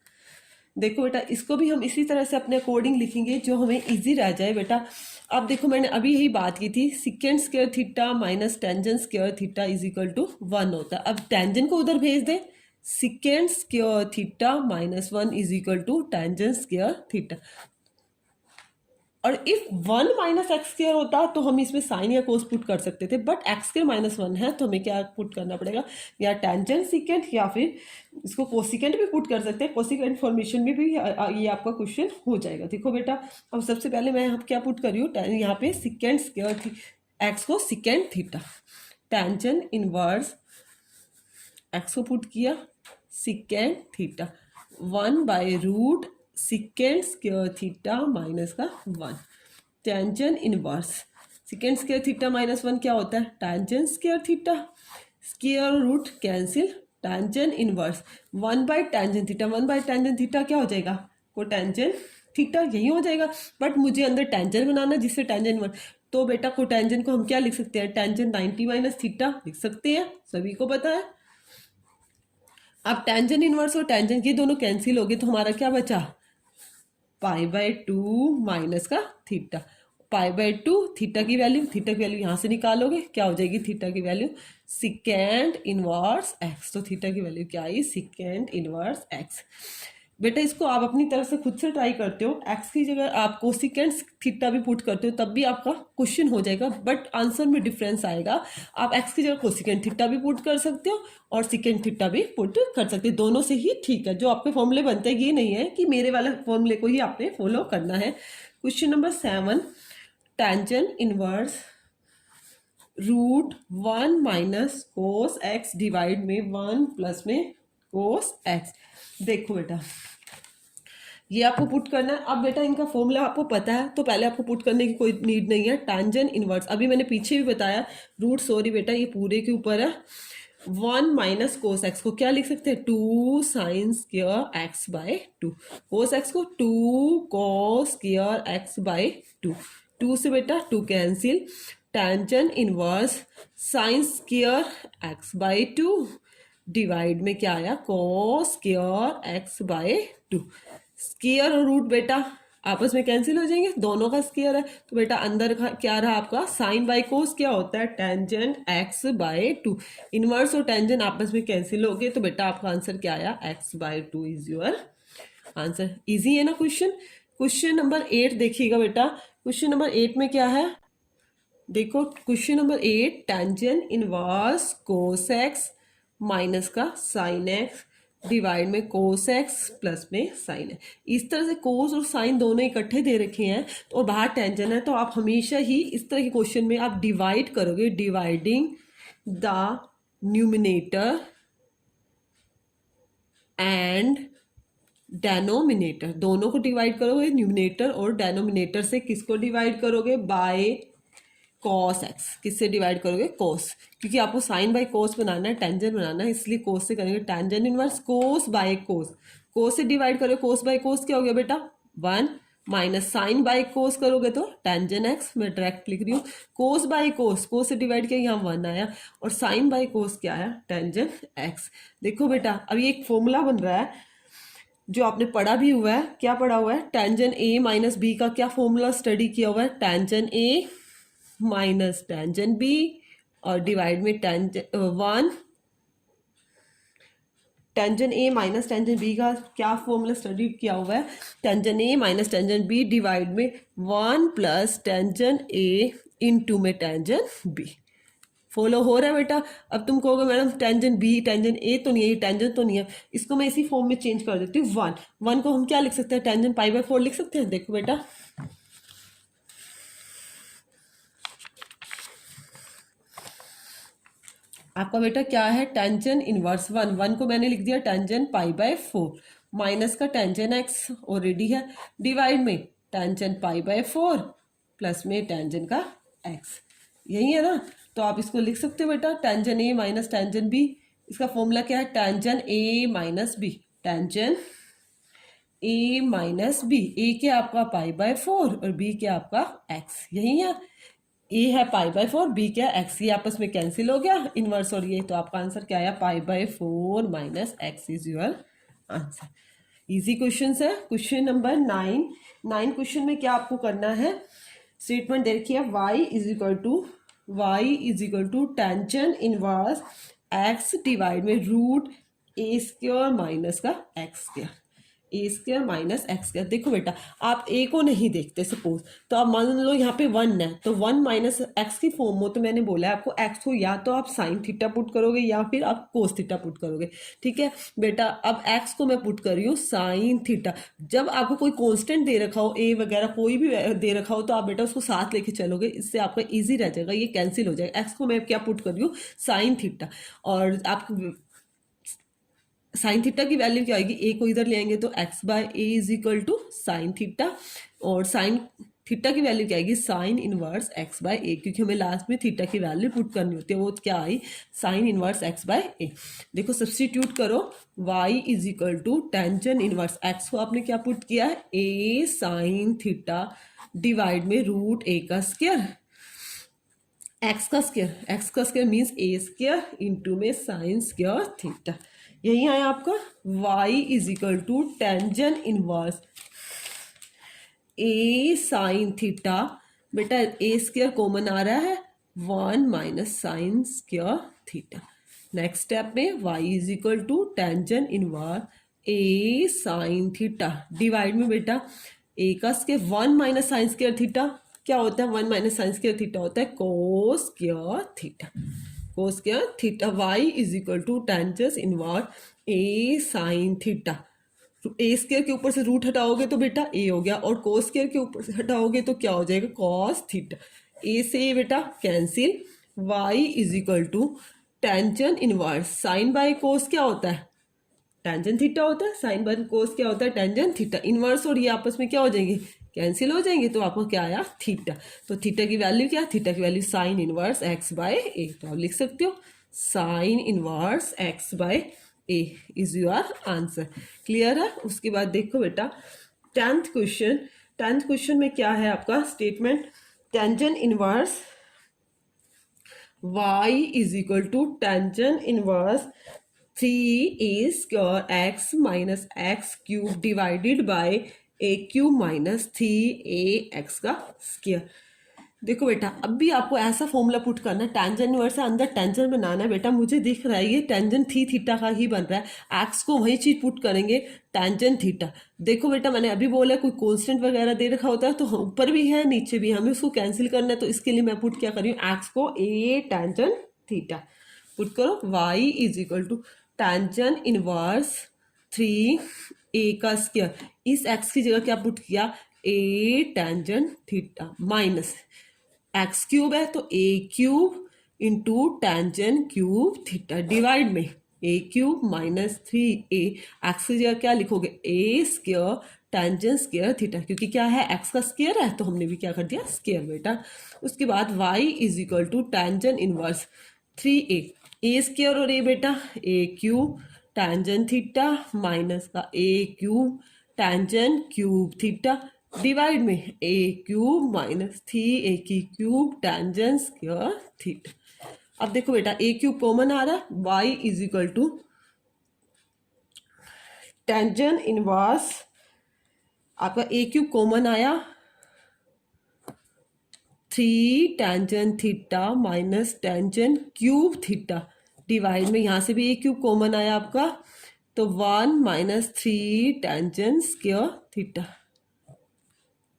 देखो बेटा, इसको भी हम इसी तरह से अपने अकॉर्डिंग लिखेंगे जो हमें इजी रह जाए बेटा। अब देखो, मैंने अभी यही बात की थी, secant square theta minus tangent square theta is equal to 1 होता है। अब टेंजेंट को उधर भेज दें, secant square theta minus 1 is equal to tangent square theta. और इफ 1 माइनस एक्स स्क्वायर होता तो हम इसमें साइन या कोस पुट कर सकते थे, बट एक्स स्क्वायर माइनस 1 है तो हमें क्या पुट करना पड़ेगा, या टेंजेंट सिकेंड या फिर इसको कोसिकेंड भी पुट कर सकते हैं। कोसिकेंड फॉर्मेशन में भी ये आपका क्वेश्चन हो जाएगा। देखो बेटा, अब सबसे पहले मैं यहाँ क्या पुट कर रही हूँ, यहाँ पे सिकेंड स्क्वायर एक्स को secant theta, tangent inverse x को पुट किया secant theta 1/√ secant square theta minus का 1, tangent inverse secant square theta minus 1 क्या होता है, tangent square theta, square root cancel, tangent inverse 1/टेंजेंट थीटा, 1/टेंजेंट थीटा क्या हो जाएगा, को टेंजेंट थीटा यही हो जाएगा। बट मुझे अंदर टेंजेंट बनाना है जिससे टेंजेंट इनवर्स, तो बेटा को टेंजेंट को हम क्या लिख सकते हैं, टेंजेंट 90 माइनस थीटा लिख सकते हैं, सभी को पता है। अब टेंजेंट इनवर्स और टेंजेंट ये दोनों कैंसिल हो गए तो हमारा क्या बचा, π/2 माइनस का थीटा, π/2 थीटा की वैल्यू यहाँ से निकालोगे क्या हो जाएगी, थीटा की वैल्यू सिकेंड इनवर्स एक्स, तो थीटा की वैल्यू क्या आई, सिकेंड इनवर्स एक्स। बेटा इसको आप अपनी तरफ से खुद से ट्राई करते हो, एक्स की जगह आप कोसिकेंड थीटा भी पुट करते हो तब भी आपका क्वेश्चन हो जाएगा, बट आंसर में डिफरेंस आएगा। आप एक्स की जगह कोसिकेंड थीटा भी पुट कर सकते हो और सिकेंड थीटा भी पुट कर सकते हो, दोनों से ही ठीक है। जो आपके फॉर्मूले बनते हैं ये नहीं है कि मेरे वाले फॉर्मूले को ही आपने फॉलो करना है। Question number 7, tangent inverse √1 minus cos x divide में 1 प्लस में कोस एक्स। देखो बेटा, ये आपको पुट करना है। अब बेटा इनका फॉर्मूला आपको पता है तो पहले आपको पुट करने की कोई नीड नहीं है। टेंजेंट इनवर्स अभी मैंने पीछे भी बताया, सॉरी बेटा ये पूरे के ऊपर है, 1 माइनस कोस एक्स को क्या लिख सकते हैं, 2 sine square x by 2, cos x को 2 कॉस स्क्वायर एक्स बाय 2, 2 से बेटा 2 cancel, tangent inverse sine square x by 2 divide में क्या आया, cos square x by 2। Square और रूट बेटा आपस में कैंसिल हो जाएंगे, दोनों का स्क्वायर है तो बेटा अंदर क्या रहा आपका, साइन बाय कोस क्या होता है, टेंजेंट एक्स बाय 2। इनवर्स और टेंजेंट आपस में कैंसिल हो गए तो बेटा आपका आंसर क्या आया, x by 2 is your answer. Easy है ना क्वेश्चन। क्वेश्चन नंबर 8 देखिएगा बेटा, क्वेश्चन नंबर 8 में क्या है, देखो question number 8, tangent inverse cos x minus का साइन एक्स डिवाइड में कोस एक्स प्लस में साइन है। इस तरह से कोस और साइन दोनों इकट्ठे दे रखे हैं तो बाहर टेंजेंट है, तो आप हमेशा ही इस तरह के क्वेश्चन में आप डिवाइड करोगे, dividing the numerator and denominator, दोनों को डिवाइड करोगे, न्यूमिनेटर और डेनोमिनेटर से किसको डिवाइड करोगे, बाय कॉस एक्स, किससे डिवाइड करोगे, कोस, क्योंकि आपको साइन बाय कोस बनाना है, टेंजेंट बनाना है, इसलिए कोस से करेंगे। Tangent inverse cos by cos, cos से डिवाइड करोगे, कोस बाय कोस क्या हो गया बेटा 1, माइनस साइन बाय कोस करोगे तो टेंजेंट एक्स, मैं डायरेक्ट लिख रही हूँ, कोस बाय कोस, कोस से डिवाइड किया यहाँ 1 आया, और साइन बाय कोस क्या आया, टेंजेंट एक्स। देखो बेटा अब ये एक फॉर्मूला बन रहा है जो आपने पढ़ा भी हुआ है, क्या पढ़ा हुआ है, टेंजेंट ए माइनस बी का क्या फॉर्मूला स्टडी किया हुआ है, टेंजेंट ए माइनस टेंजेंट बी और डिवाइड में टेंजेंट 1, टेंजेंट ए माइनस टेंजेंट बी का क्या फॉर्मूला स्टडी किया हुआ है, टेंजेंट ए माइनस टेंजेंट बी डिवाइड में 1 प्लस टेंजेंट ए इनटू में टेंजेंट बी। फॉलो हो रहा है बेटा। अब तुम कहोगे madam tangent b tangent a तो नहीं है, ये टेंजेंट तो नहीं है, इसको मैं इसी फॉर्म में चेंज कर देती हूँ। 1 को हम क्या लिख सकते हैं, टेंजेंट π/4 लिख सकते हैं। देखो बेटा आपका बेटा क्या है, टेंजेंट इनवर्स 1 को मैंने लिख दिया टेंजेंट π/4 माइनस का टेंजेंट एक्स ऑलरेडी है, डिवाइड में टेंजेंट π/4 प्लस में टेंजेंट का एक्स, यही है ना। तो आप इसको लिख सकते हो बेटा टेंजेंट ए माइनस टेंजेंट बी, इसका फॉर्मूला क्या है, tangent A minus B, tangent A minus B, A क्या आपका π/4 और बी क्या आपका एक्स, यही है। ए है पाई बाय 4, बी क्या है एक्स, ये आपस में कैंसिल हो गया इनवर्स और ये, तो आपका आंसर क्या आया पाई by 4 minus x is your answer. Easy question है। क्वेश्चन नंबर 9 क्वेश्चन में क्या आपको करना है, स्टेटमेंट दे रखी है y is equal to tangent inverse x divide में रूट ए स्क्वायर माइनस का x square, a square minus x square. देखो बेटा आप ए को नहीं देखते सपोज, तो आप मान लो यहाँ पे 1 है तो 1 माइनस एक्स की फॉर्म हो, तो मैंने बोला है आपको एक्स को या तो आप साइन थीटा पुट करोगे या फिर आप कोस थीटा पुट करोगे। ठीक है बेटा, अब एक्स को मैं पुट कर रही हूँ साइन थीटा। जब आपको कोई कांस्टेंट दे रखा हो ए वगैरह कोई भी दे रखा हो तो आप बेटा उसको साथ लेके चलोगे, इससे आपका ईजी रह जाएगा, ये कैंसिल हो जाएगा। एक्स को मैं क्या पुट कर रही हूँ साइन थीटा, और आप साइन थीटा की वैल्यू क्या आएगी, ए को इधर ले आएंगे तो x by A is equal to sine theta, और साइन थीटा की वैल्यू क्या आएगी sine inverse x by a, क्योंकि हमें लास्ट में थीटा की वैल्यू पुट करनी होती है, वो क्या आई sine inverse x by a. देखो सब्सटीट्यूट करो, y is equal to tangent inverse x को आपने क्या पुट किया है ए साइन थीटा डिवाइड में रूट ए का स्क्वायर, एक्स का square means a square into में साइन स्क्वायर थीटा। यही आया आपका y is equal to tangent inverse a sine theta, बेटा ए स्क्वायर कॉमन आ रहा है 1 minus sine square theta. Next step में y is equal to tangent inverse a sine theta divide में बेटा ए का square 1 minus sine square theta क्या होता है, 1 माइनस साइन स्क्वायर थीटा होता है cos square theta, cos square theta. y is equal to tangent inverse a sine theta, a square के ऊपर से रूट हटाओगे तो बेटा ए हो गया, और कोस स्क्वायर के ऊपर से हटाओगे तो क्या हो जाएगा कॉस थीटा। ए से बेटा cancel, y is equal to tangent inverse sine by cos क्या होता है टेंजेंट थीटा होता है, साइन बाय कोस क्या होता है टेंजेंट थीटा। इनवर्स और ये आपस में क्या हो जाएंगे कैंसिल हो जाएंगे, तो आपको क्या आया थीटा। तो थीटा की वैल्यू क्या, थीटा की value sine inverse x by A, तो आप लिख सकते हो sine inverse x by A is your answer. Clear है। उसके बाद देखो बेटा 10th क्वेश्चन में क्या है आपका statement, tangent inverse y is equal to tangent inverse 3a square x minus x cube divided by a cube minus 3ax का स्क्वायर। देखो बेटा अब भी आपको ऐसा फॉर्मूला पुट करना है, टेंजेंट इनवर्स से अंदर टेंजेंट बनाना है। बेटा मुझे दिख रहा है ये टेंजेंट थीटा का ही बन रहा है, एक्स को वही चीज पुट करेंगे टेंजेंट थीटा। देखो बेटा मैंने अभी बोला कोई कांस्टेंट वगैरह दे रखा होता है तो ऊपर भी है नीचे भी, हमें उसको कैंसिल करना है, तो इसके लिए मैं पुट क्या कर रही हूँ एक्स को ए टेंजेंट थीटा पुट करो, y is equal to tangent inverse 3a का स्क्वायर, इस x की जगह क्या पुट किया a tangent theta minus x cube है तो A cube into tangent cube theta divide में A cube minus 3a, x की जगह क्या लिखोगे ए स्क्वायर टेंजेंट स्क्वायर थीटा, क्योंकि क्या है एक्स का स्क्वायर है तो हमने भी क्या कर दिया स्क्वायर बेटा। उसके बाद y is equal to tangent inverse 3a, A square और ए बेटा A cube tangent theta minus का A cube tangent cube theta divide में ए क्यूब माइनस 3a की क्यूब टेंजेंट स्क्वायर थीटा। अब देखो बेटा ए क्यूब कॉमन आ रहा है, y is equal to tangent inverse आपका ए क्यूब कॉमन आया 3 tangent theta minus tangent cube theta divide में यहाँ से भी ए क्यूब कॉमन आया आपका, तो 1 माइनस 3 टेंजेंट स्क्वायर थीटा।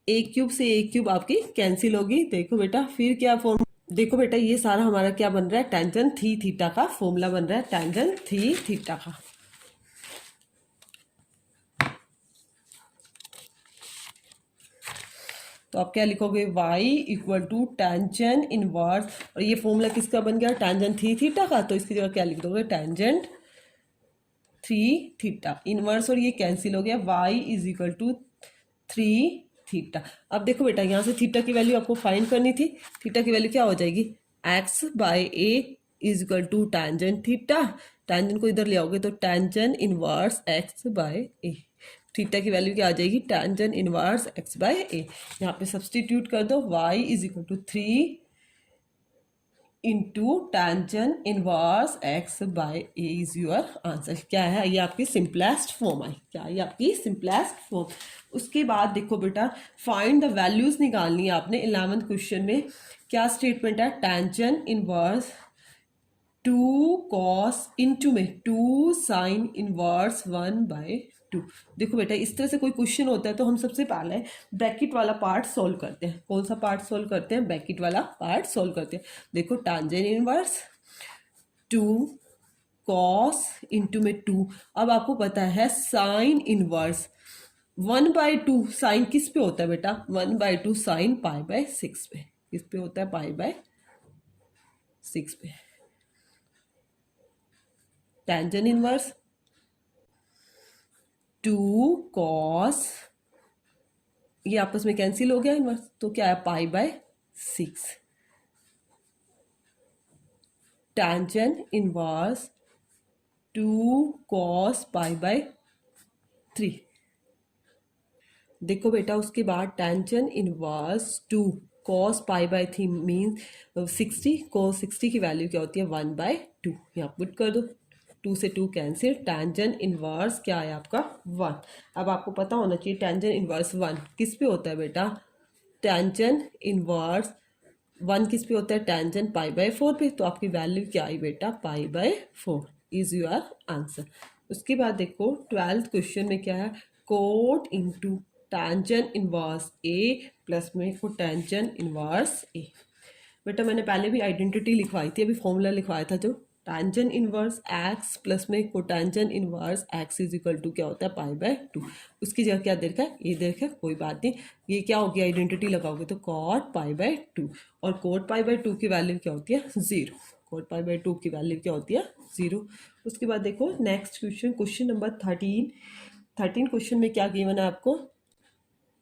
ए क्यूब से ए क्यूब आपकी कैंसिल होगी। देखो बेटा फिर क्या फॉर्म, देखो बेटा ये सारा हमारा क्या बन रहा है टेंजेंट थीटा का फॉर्मूला बन रहा है, टेंजेंट थीटा का। तो आप क्या लिखोगे y equal to tangent inverse, और ये फॉर्मूला किसका बन गया टेंजेंट थीटा का, तो इसकी जगह क्या लिख दोगे टेंजेंट थीटा इनवर्स, और ये कैंसिल हो गया y is equal to 3 theta. अब देखो बेटा यहाँ से थीटा की वैल्यू आपको फाइंड करनी थी, थीटा की वैल्यू क्या हो जाएगी x by A is equal to tangent theta, tangent को इधर ले आओगे तो tangent inverse x by a, theta की वैल्यू क्या आ जाएगी tangent inverse x by a. यहाँ पे सब्सटीट्यूट कर दो y is equal to 3 into tangent inverse x by A is your answer. क्या है ये? आपकी सिंपलेस्ट फॉर्म है। क्या ये आपकी सिंपलेस्ट फॉर्म? उसके बाद देखो बेटा, फाइंड द वैल्यूज निकालनी है आपने 11th क्वेश्चन में। क्या स्टेटमेंट है? Tangent inverse two cos into में टू साइन इनवर्स 1/2। देखो बेटा, इस तरह से कोई क्वेश्चन होता है तो हम सबसे पहले ब्रैकेट वाला पार्ट सॉल्व करते हैं। कौन सा पार्ट सॉल्व करते हैं? ब्रैकेट वाला पार्ट सॉल्व करते हैं। देखो, tangent inverse two cos into में टू। अब आपको पता है साइन इनवर्स 1/2। साइन किस पे होता है बेटा? 1/2 साइन π/6 पे। किस पे होता है? π/6 पे। टेंजेंट इनवर्स टू कॉस, ये आपस में कैंसिल हो गया इनवर्स, तो क्या है? π/6। Tangent inverse two cos π/3। देखो बेटा, उसके बाद tangent inverse two cos π/3 mean 60। Cos 60 की वैल्यू क्या होती है? 1/2। यहाँ पुट कर दो, 2 से 2 कैंसिल। टेंजेंट इनवर्स क्या है आपका? 1। अब आपको पता होना चाहिए टेंजेंट इनवर्स 1 किस पे होता है बेटा? टेंजेंट इनवर्स 1 किस पे होता है? टेंजेंट π/4 पे। तो आपकी वैल्यू क्या आई बेटा? π/4 इज योर आंसर। उसके बाद देखो 12th क्वेश्चन में क्या है? कोट इंटू टेंजेंट इनवर्स ए प्लस में को टेंजेंट इनवर्स ए। बेटा मैंने पहले भी आइडेंटिटी लिखवाई थी, अभी फॉर्मूला लिखवाया था जो टेंजेंट इनवर्स एक्स प्लस में cotangent inverse x is equal to क्या होता है? π/2। उसकी जगह क्या दे रखा है? ये दे रखा है, कोई बात नहीं। ये क्या होगी? आइडेंटिटी लगाओगे तो कॉट π/2। और कोट π/2 की वैल्यू क्या होती है? 0। कोट π/2 की वैल्यू क्या होती है? 0। उसके बाद देखो next question, question number 13 question में क्या गिवन है आपको?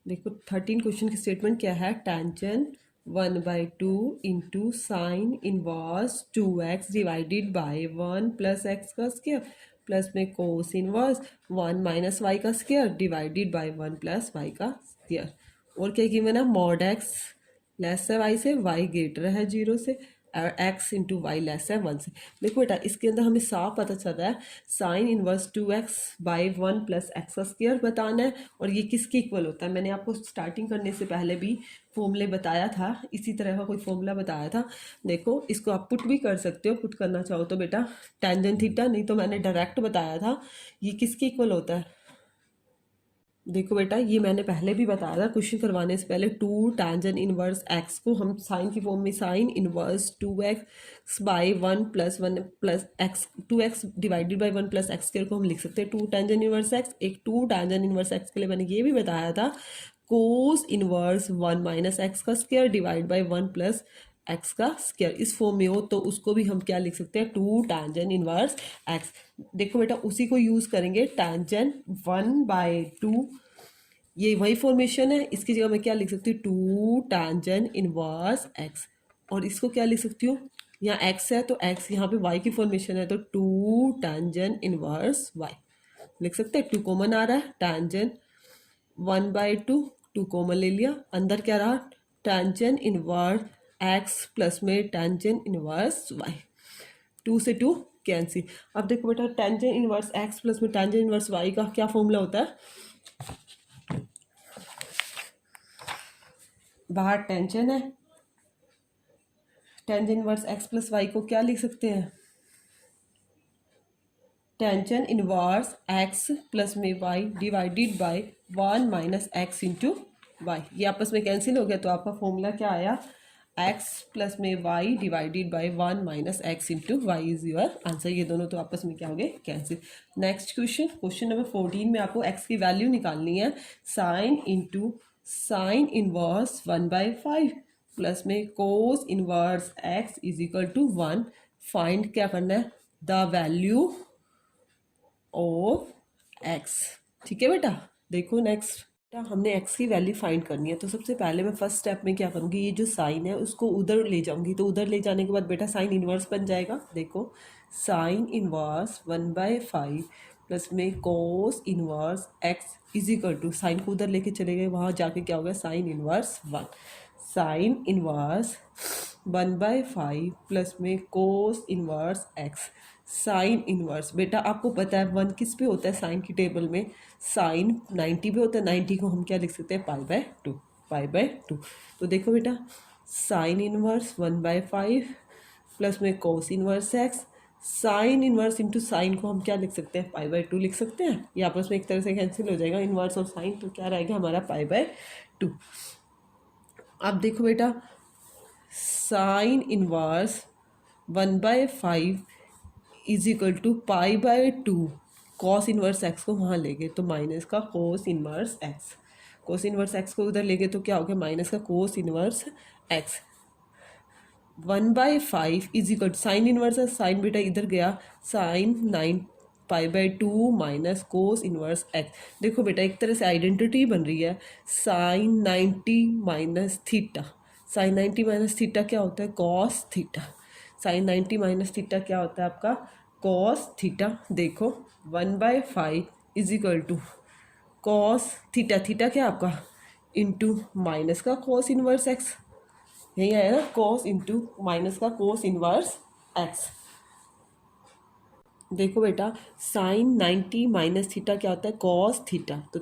देखो 13 क्वेश्चन की स्टेटमेंट क्या है? Tangent 1/2 into sine inverse 2x divided by 1 plus x का स्क्वायर प्लस में कोस इनवर्स 1 माइनस वाई का square divided by 1 plus y का स्क्वायर। और क्या गिवन है? मॉड एक्स लेस है वाई से, वाई ग्रेटर है 0 से, और एक्स इंटू वाई लेस है 1 से। देखो बेटा, इसके अंदर हमें साफ पता चल रहा है sign inverse 2x by 1 plus x का स्क्वायर बताना है। और ये किसके इक्वल होता है? मैंने आपको स्टार्टिंग करने से पहले भी फॉर्मूले बताया था, इसी तरह का कोई फॉर्मूला बताया था। देखो, इसको आप पुट भी कर सकते हो, पुट करना चाहो तो बेटा टेंजेंट थीटा, नहीं तो मैंने डायरेक्ट बताया था। ये किसके इक्वल होता है? देखो बेटा, ये मैंने पहले भी बताया था क्वेश्चन करवाने से पहले। टू टेंजेंट इनवर्स एक्स को हम साइन की फॉर्म में sine inverse 2x by 1 plus 1 plus x 2x divided by 1 plus x को हम लिख सकते हैं टू टेंजेंट इनवर्स एक्स। एक टू टेंजेंट इनवर्स एक्स के लिए मैंने ये भी बताया था कोस इनवर्स 1 माइनस एक्स का square divide by 1 plus x का स्क्वायर। इस फॉर्म में हो तो उसको भी हम क्या लिख सकते हैं? Two tangent inverse x. देखो बेटा, उसी को यूज करेंगे टेंजेंट 1/2। ये वही फॉर्मेशन है, इसकी जगह मैं क्या लिख सकती हूँ? Two tangent inverse x. और इसको क्या लिख सकती हूँ? यहाँ एक्स है तो एक्स, यहाँ पे वाई की फॉर्मेशन है तो टू टेंजेंट इनवर्स वाई लिख सकते हैं। टू कॉमन आ रहा है, टेंजेंट 1/2, टू कॉमन ले लिया, अंदर क्या रहा? टेंजेंट इनवर्स एक्स प्लस में टेंजेंट इनवर्स वाई। 2 से 2 कैंसिल। अब देखो बेटा, टेंजेंट इनवर्स एक्स प्लस में टेंजेंट इनवर्स वाई का क्या फॉर्मूला होता है? बाहर टेंशन है, tangent inverse x plus y को क्या लिख सकते हैं? टेंजेंट इनवर्स एक्स प्लस में y divided by 1 minus x into y. ये आपस में कैंसिल हो गया तो आपका फॉर्मूला क्या आया? एक्स प्लस में y divided by 1 minus x into y is your answer. ये दोनों तो आपस में क्या हो गए? Cancel. Next question, question number 14 में आपको एक्स की वैल्यू निकालनी है। Sine into sine inverse 1/5 plus में cos inverse x is equal to 1। Find क्या करना है? The value of x. ठीक है बेटा, देखो नेक्स्ट हमने एक्स की वैल्यू फाइंड करनी है। तो सबसे पहले मैं फर्स्ट स्टेप में क्या करूँगी? ये जो साइन है उसको उधर ले जाऊँगी, तो उधर ले जाने के बाद बेटा साइन इनवर्स बन जाएगा। देखो, साइन इनवर्स 1/5 प्लस में cos inverse x is equal to, sine को उधर लेके चले गए, वहाँ जाके क्या हो गया? Sine inverse 1। Sine inverse 1/5 plus में cos inverse x sine inverse. बेटा आपको पता है 1 किस पे होता है साइन की टेबल में, साइन 90 पे होता है। 90 को हम क्या लिख सकते हैं, π/2, π/2। तो देखो बेटा साइन इनवर्स 1/5 प्लस में cos inverse x, sine inverse into sine को हम क्या लिख सकते हैं, π/2 लिख सकते हैं। ये आपस में एक तरह से कैंसिल हो जाएगा इनवर्स और साइन, तो क्या रहेगा हमारा π/2। अब देखो बेटा sine inverse 1/5 is equal to π/2, cos inverse x को वहाँ ले गए तो माइनस का cos inverse x, cos inverse x को उधर ले गए तो क्या हो गया माइनस का cos inverse x. 1/5 is equal sine inverse है, साइन बेटा इधर गया, sine 9 π/2 minus cos inverse x. देखो बेटा एक तरह से आइडेंटिटी बन रही है, sine 90 minus theta, sine 90 minus theta क्या होता है, cos theta. Sine 90 minus theta क्या होता है आपका, कॉस थीटा। देखो 1/5 is equal to cos theta, theta क्या आपका इंटू माइनस का कॉस इनवर्स एक्स, यही आया ना, कॉस इंटू माइनस का कोस इनवर्स एक्स। देखो बेटा साइन 90 माइनस थीटा क्या होता है, कॉस थीटा। तो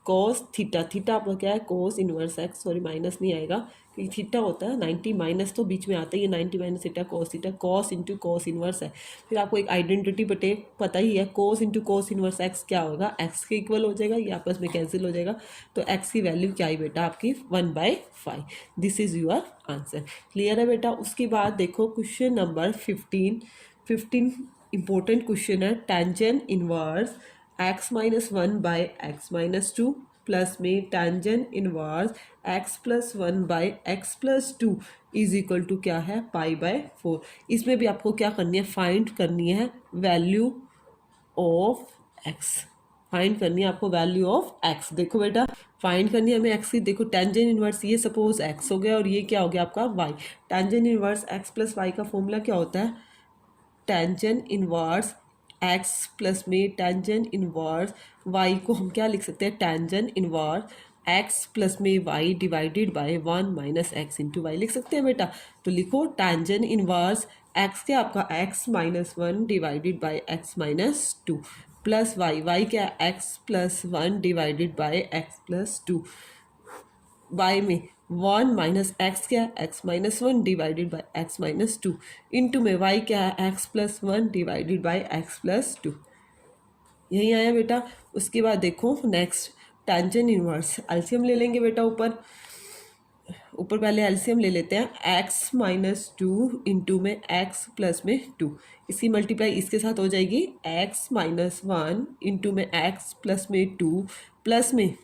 कॉस थीटा, थीटा आपका क्या है, कोस इनवर्स एक्स, सॉरी माइनस नहीं आएगा क्योंकि थीटा होता है, 90 माइनस तो बीच में आता है, ये 90 minus theta cos theta, cos into cos inverse है। फिर आपको एक आइडेंटिटी पता ही है, कोस इंटू कॉस इनवर्स एक्स क्या होगा, एक्स के इक्वल हो जाएगा, ये आपस में कैंसिल हो जाएगा। तो एक्स की वैल्यू क्या आई बेटा आपकी 1/5। This is your answer. Clear है बेटा। उसके बाद देखो क्वेश्चन नंबर 15 इंपॉर्टेंट क्वेश्चन है, टेंजेंट इनवर्स x-1/x-2 प्लस में tangent inverse x+1/x+2 is equal to क्या है, π/4। इसमें भी आपको क्या करनी है, फाइंड करनी है वैल्यू ऑफ x, फाइंड करनी है आपको वैल्यू ऑफ x। देखो बेटा फाइंड करनी है हमें x की। देखो टेंजेंट इनवर्स ये सपोज x हो गया और ये क्या हो गया आपका y। टेंजेंट इनवर्स x+y का फॉर्मूला क्या होता है, टेंजेंट इनवर्स x प्लस में टेंजेंट इनवर्स y को हम क्या लिख सकते हैं, टेंजेंट इनवर्स x प्लस में y divided by 1 minus x into y लिख सकते हैं बेटा। तो लिखो टेंजेंट इनवर्स x क्या आपका x-1 divided by x-2 plus y क्या x+1 divided by x+2, y में 1 माइनस एक्स क्या है x-1 divided by x-2 into में y क्या है x+1 डिवाइडेड बाई x+2, यही आया बेटा। उसके बाद देखो नेक्स्ट टेंजेंट इनवर्स, एलसीएम ले लेंगे बेटा। ऊपर पहले एलसीएम ले लेते हैं, x-2 इंटू में x प्लस में 2, इसकी मल्टीप्लाई इसके साथ हो जाएगी x-1 इंटू में x प्लस में 2 प्लस में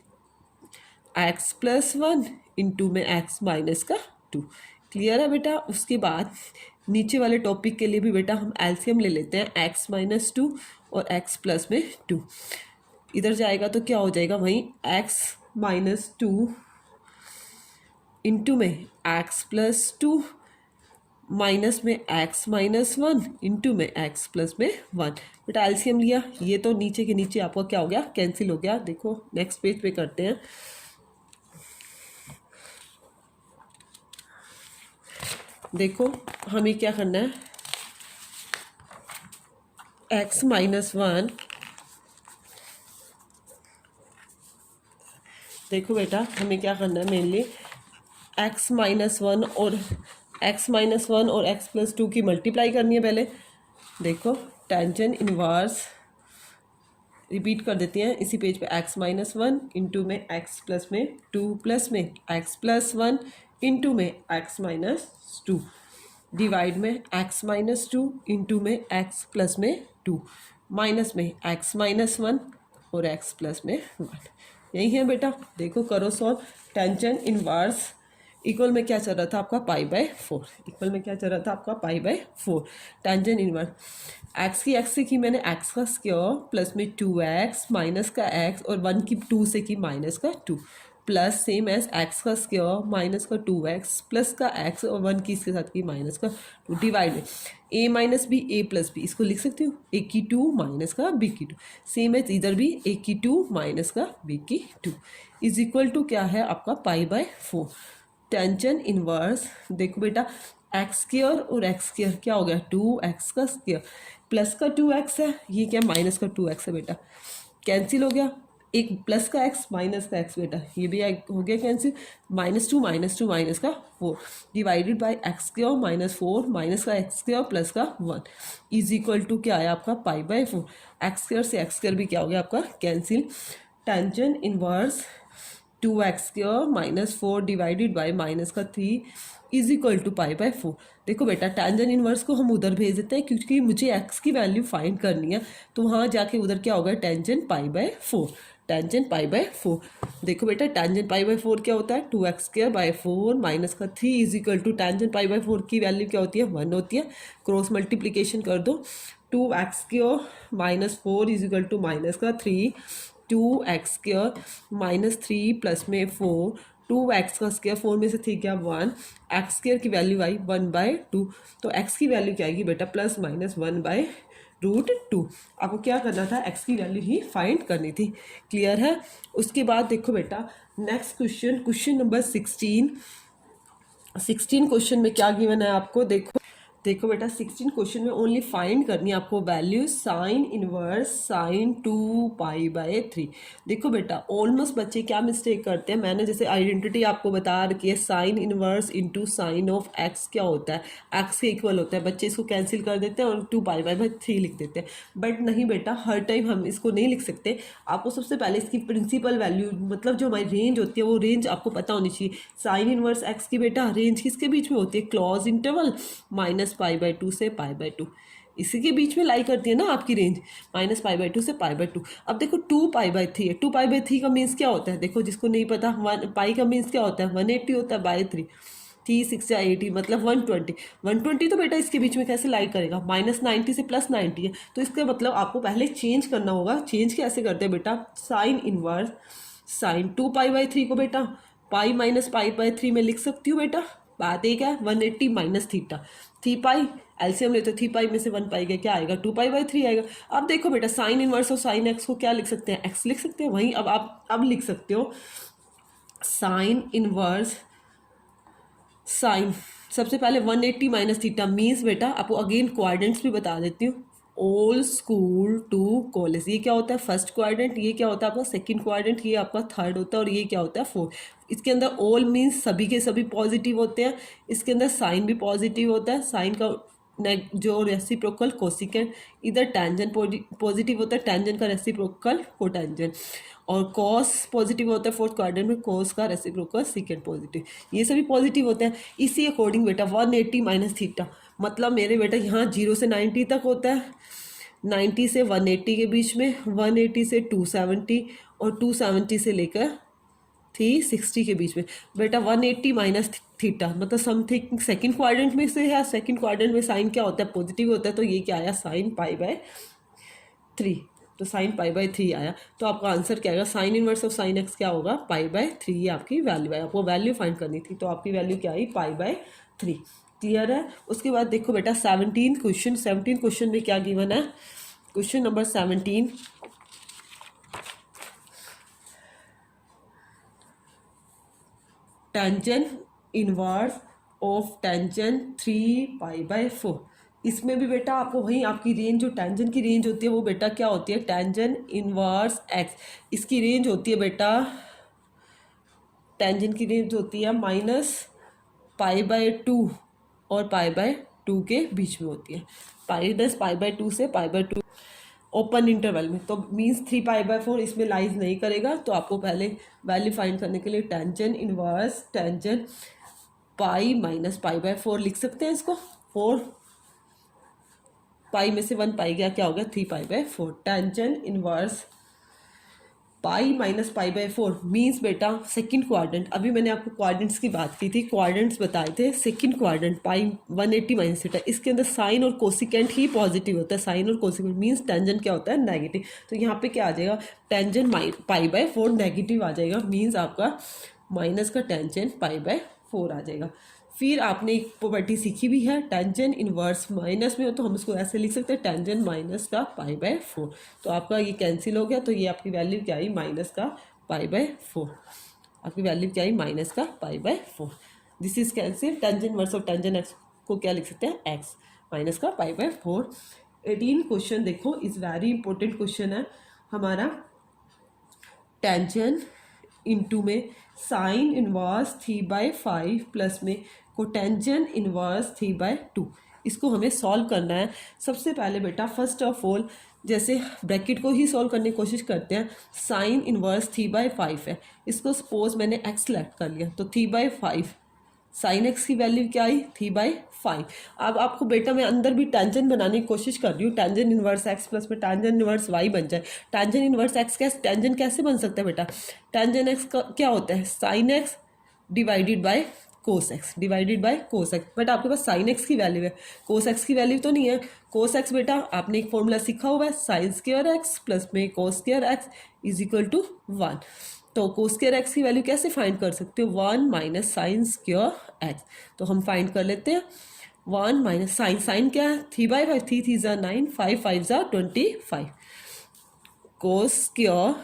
x+1 इंटू में x माइनस का 2। क्लियर है बेटा। उसके बाद नीचे वाले टॉपिक के लिए भी बेटा हम एलसीएम ले लेते हैं, x-2 और x प्लस में 2, इधर जाएगा तो क्या हो जाएगा वहीं x-2 इंटू में x+2 माइनस में x-1 इंटू में x प्लस में 1। बेटा एलसीएम लिया, ये तो नीचे के नीचे आपका क्या हो गया, कैंसिल हो गया। देखो नेक्स्ट पेज पे करते हैं। देखो हमें क्या करना है, x-1, देखो बेटा हमें क्या करना है, मेनली x-1 और x+2 की मल्टीप्लाई करनी है पहले। देखो टेंजेंट इनवर्स रिपीट कर देती हैं इसी पेज पे, x-1 इंटू में x प्लस में 2 प्लस में x+1 इंटू में x-2 डिवाइड में x-2 इंटू में x प्लस में 2 माइनस में x-1 और x प्लस में 1। यही है बेटा। देखो करो सॉल्व। टेंजेंट इनवर्स इक्वल में क्या चल रहा था आपका π/4, इक्वल में क्या चल रहा था आपका π/4। टेंजेंट इनवर्स एक्स से की मैंने एक्स का स्क्वायर प्लस में 2x माइनस का x और 1 की 2 से की माइनस का 2 प्लस सेम एज एक्स का स्क्वायर माइनस का 2x प्लस का x और 1 की इसके साथ की माइनस का 2 डिवाइड में a minus B a plus b, इसको लिख सकती हूँ a की 2 माइनस का b की 2, सेम एज इधर भी a की 2 माइनस का b की 2 इज इक्वल टू क्या है आपका π/4। टेंजेंट इनवर्स देखो बेटा एक्स स्क्वायर और एक्स स्क्वायर क्या हो गया 2x का स्क्वायर प्लस का 2x है, ये क्या माइनस का 2x है बेटा, कैंसिल हो गया। एक प्लस का x माइनस का x बेटा, ये भी हो गया कैंसिल। -2 -2 माइनस का 4 divided by x square -4 minus का एक्स स्क्वायर प्लस का 1 इज इक्वल टू क्या आया आपका π/4। एक्स स्क्वायर से एक्स स्क्वायर भी क्या हो गया आपका cancel. Tangent inverse 2x² -4 divided by minus का 3 इज इक्वल टू π/4। देखो बेटा टेंजेंट इनवर्स को हम उधर भेज देते हैं क्योंकि मुझे x की वैल्यू फाइंड करनी है, तो वहाँ जाके उधर क्या होगा टेंजेंट π/4। टेंजेंट π/4 देखो बेटा टेंजेंट π/4 क्या होता है 2x² माइनस का 3 इज इक्वल टू टेंजेंट π/4 की वैल्यू क्या होती है 1 होती है। क्रॉस मल्टीप्लीकेशन कर दो 2x² -4 is equal to minus का 3 2x² -3 प्लस में 4 2x का स्क्वायर 4 में से 3 क्या 1 एक्स स्क्वायर की वैल्यू आई 1/2। तो x की वैल्यू क्या आएगी बेटा +-1/√2। आपको क्या करना था x की वैल्यू ही फाइंड करनी थी। क्लियर है। उसके बाद देखो बेटा नेक्स्ट क्वेश्चन नंबर 16 क्वेश्चन में क्या गिवन है आपको। देखो बेटा 16 क्वेश्चन में ओनली फाइंड करनी है आपको वैल्यू साइन इनवर्स साइन 2π/3। देखो बेटा ऑलमोस्ट बच्चे क्या मिस्टेक करते हैं, मैंने जैसे आइडेंटिटी आपको बता रखी है sine inverse into sine of x क्या होता है एक्स के इक्वल होता है, बच्चे इसको कैंसिल कर देते हैं और 2π/3 लिख देते हैं। बट नहीं बेटा हर टाइम हम इसको नहीं लिख सकते। आपको सबसे पहले इसकी प्रिंसिपल वैल्यू मतलब जो हमारी रेंज होती है वो रेंज आपको पता होनी चाहिए। साइन इनवर्स एक्स की बेटा रेंज किसके बीच में होती है क्लोज इंटरवल -π/2 से π/2, इसी के बीच में लाई करती है ना आपकी रेंज -π/2 से π/2। अब देखो 2π/3 है, 2π/3 का मीन्स क्या होता है, देखो जिसको नहीं पता पाई का मीन्स क्या होता है 180 होता है /3 3 6 या 80 मतलब 120 तो बेटा इसके बीच में कैसे लाई करेगा -90 से +90 है, तो इसका मतलब आपको पहले चेंज करना होगा। चेंज कैसे करते हैं बेटा साइन इनवर्स साइन 2π/3 को बेटा पाई -π/3 में लिख सकती हूँ बेटा। बात एक है 180 माइनस थीटा 3π एलसीएम लेते 3π में से 1π गया क्या आएगा 2π/3 आएगा। अब देखो बेटा साइन इनवर्स और साइन एक्स को क्या लिख सकते हैं एक्स लिख सकते हैं, वहीं अब आप अब लिख सकते हो साइन इनवर्स साइन सबसे पहले 180 माइनस थीटा मीन्स बेटा आपको अगेन क्वाड्रेंट्स भी बता देती हूँ ऑल स्कूल टू कॉलेज। ये क्या होता है फर्स्ट क्वाड्रेंट, ये क्या होता है आपका सेकंड क्वाड्रेंट, ये आपका थर्ड होता है और ये क्या होता है फोर्थ। इसके अंदर ऑल मीन्स सभी के सभी पॉजिटिव होते हैं, इसके अंदर साइन भी पॉजिटिव होता है, साइन का जो रेसिप्रोकल कोसिकेंट, इधर टेंजेंट पॉजिटिव होता है टेंजेंट का रेसिप्रोकल कोटेंजेंट, और कॉस पॉजिटिव होता है फोर्थ क्वाड्रेंट में कॉस का रेसिप्रोकल सीकेंट पॉजिटिव, ये सभी पॉजिटिव होते हैं। इसी अकॉर्डिंग बेटा 180 माइनस थीटा मतलब मेरे बेटा यहाँ 0 से 90 तक होता है, 90 से 180 के बीच में, 180 से 270 और 270 से लेकर 360 के बीच में। बेटा 180 माइनस थीटा मतलब समथिंग सेकंड क्वाड्रेंट में से है, सेकंड क्वाड्रेंट में साइन क्या होता है पॉजिटिव होता है, तो ये क्या आया साइन π/3, तो साइन π/3 आया। तो आपका आंसर क्या आएगा sine inverse of sine x क्या होगा π/3, ये आपकी वैल्यू है। आपको वैल्यू फाइंड करनी थी तो आपकी वैल्यू क्या आई π/3। क्लियर है। उसके बाद देखो बेटा 17 क्वेश्चन में क्या गिवन है, question number 17 tangent inverse of tangent 3π/4। इसमें भी बेटा आपको वही आपकी रेंज जो टेंजेंट की रेंज होती है वो बेटा क्या होती है टेंजेंट इनवर्स एक्स, इसकी रेंज होती है बेटा टेंजेंट की रेंज होती है -π/2 और π/2 के बीच में होती है, -π/2 से π/2 ओपन इंटरवल में, तो मीन्स 3π/4 इसमें लाइज नहीं करेगा। तो आपको पहले वैल्यू फाइंड करने के लिए टेंजेंट इनवर्स टेंजेंट पाई -π/4 लिख सकते हैं इसको, 4 पाई में से 1 पाई गया क्या होगा 3π/4। टेंजेंट इनवर्स पाई -π/4 मीन्स बेटा सेकंड क्वाड्रेंट, अभी मैंने आपको क्वाड्रेंट्स की बात की थी, क्वाड्रेंट्स बताए थे। सेकंड क्वाड्रेंट पाई 180 माइनस थीटा, इसके अंदर साइन और कोसिकेंट ही पॉजिटिव होता है, साइन और कोसिकेंट मीन्स टेंजेंट क्या होता है नेगेटिव, तो यहाँ पे क्या आ जाएगा टेंजेंट π/4 नेगेटिव आ जाएगा, मीन्स आपका माइनस का टेंजेंट π/4 आ जाएगा। फिर आपने एक प्रॉपर्टी सीखी भी है टेंजेंट इनवर्स माइनस में हो तो हम इसको ऐसे लिख सकते हैं टेंजेंट माइनस का π/4, तो आपका ये कैंसिल हो गया, तो ये आपकी वैल्यू क्या आई माइनस का π/4, आपकी वैल्यू क्या आई माइनस का π/4। This is cancel tangent inverse of tangent x को क्या लिख सकते हैं, एक्स माइनस का पाई बाय 4। 18 क्वेश्चन देखो, इज वेरी इंपॉर्टेंट क्वेश्चन है हमारा। टेंजेंट इनटू में साइन इनवर्स 3/5 प्लस में कोटेंजेंट इनवर्स 3/2, इसको हमें सॉल्व करना है। सबसे पहले बेटा फर्स्ट ऑफ ऑल जैसे ब्रैकेट को ही सॉल्व करने की कोशिश करते हैं। साइन इनवर्स 3/5 है, इसको सपोज मैंने एक्स सेलेक्ट कर लिया तो 3/5 साइन एक्स की वैल्यू क्या आई 3/5। अब आपको बेटा मैं अंदर भी टेंजेंट बनाने की कोशिश कर रही हूँ, टेंजेंट इनवर्स एक्स प्लस में टेंजेंट इनवर्स वाई बन जाए। टेंजेंट इनवर्स एक्स कैसे टेंजेंट कैसे बन सकता है बेटा, टेंजेंट एक्स का क्या होता है sine x divided by cos x, divided by cos x. But आपके पास साइन एक्स की वैल्यू है, कोस एक्स की वैल्यू तो नहीं है। कोस एक्स बेटा आपने एक फॉर्मूला सीखा हुआ है, साइन स्क्वायर एक्स प्लस में cos square x is equal to 1। तो कोस स्क्वायर एक्स की वैल्यू कैसे फाइंड कर सकते हो, 1 माइनस साइन स्क्वायर एक्स। तो हम फाइंड कर लेते हैं 1 माइनस साइन, साइन क्या है 3/5, 3 3 ज़ा 9, 5 5 ज़ा 25। कोस स्क्वायर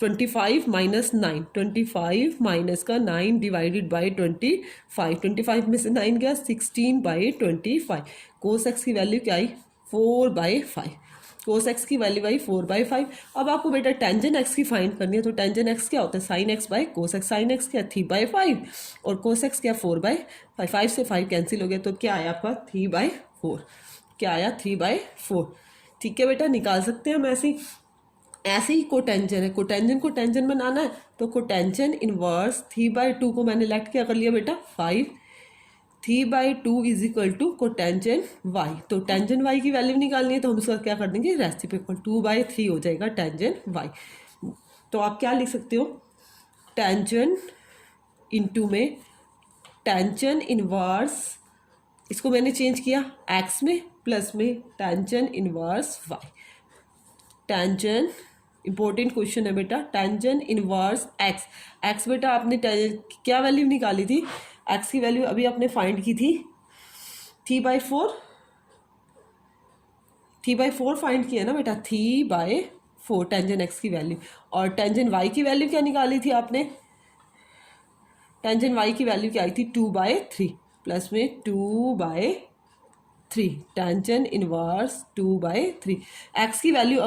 25 माइनस 9, 25 माइनस का 9 डिवाइडेड बाई 25, 25 में से 9 गया 16/25। कोस एक्स की वैल्यू क्या आई 4/5, कोस एक्स की वैल्यू आई 4/5। अब आपको बेटा टेंजेंट एक्स की फाइंड करनी है, तो टेंजेंट एक्स क्या होता है sine x by cos x. Sine x क्या 3/5 और कोस एक्स क्या 4/5, 5 से 5 कैंसिल हो गया तो क्या आया आपका 3/4, क्या आया 3/4। ठीक है बेटा, निकाल सकते हैं हम ऐसे ही कोटेंजेंट है, कोटेंजेंट को टेंजेंट बनाना है तो कोटेंजेंट इनवर्स 3/2 को मैंने लेट क्या कर लिया बेटा 5, 3/2 is equal to cotangent y. तो टेंजेंट वाई की वैल्यू निकालनी है तो हम उसका क्या कर देंगे रेसिप्रोकल, 2/3 हो जाएगा टेंजेंट वाई। तो आप क्या लिख सकते हो टेंजेंट इनटू में टेंजेंट इनवर्स, इसको मैंने चेंज किया एक्स में प्लस में tangent inverse y. Tangent important question है बेटा, टेंजेंट इनवर्स एक्स। एक्स बेटा आपने क्या वैल्यू निकाली थी, एक्स की वैल्यू अभी आपने फाइंड की थी 3/4, 3/4 फाइंड किया ना बेटा 3/4 टेंजेंट एक्स की वैल्यू। और टेंजेंट वाई की वैल्यू क्या निकाली थी आपने, टेंजेंट वाई की वैल्यू क्या आई थी 2/3 प्लस में 2/3 टेंजेंट इनवर्स 2/3। एक्स की वैल्यू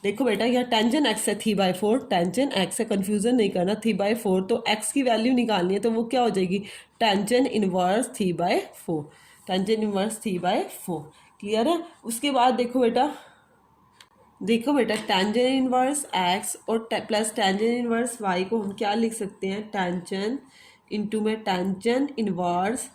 देखो बेटा यहाँ टेंजेंट एक्स है 3/4, टेंजेंट एक्स है कन्फ्यूजन नहीं करना 3/4, तो एक्स की वैल्यू निकालनी है तो वो क्या हो जाएगी tangent inverse 3/4, tangent inverse 3/4। Clear है। उसके बाद देखो बेटा टेंजेंट इनवर्स एक्स और प्लस टेंजेंट इनवर्स वाई को हम क्या लिख सकते हैं, टेंजेंट इनटू में tangent inverse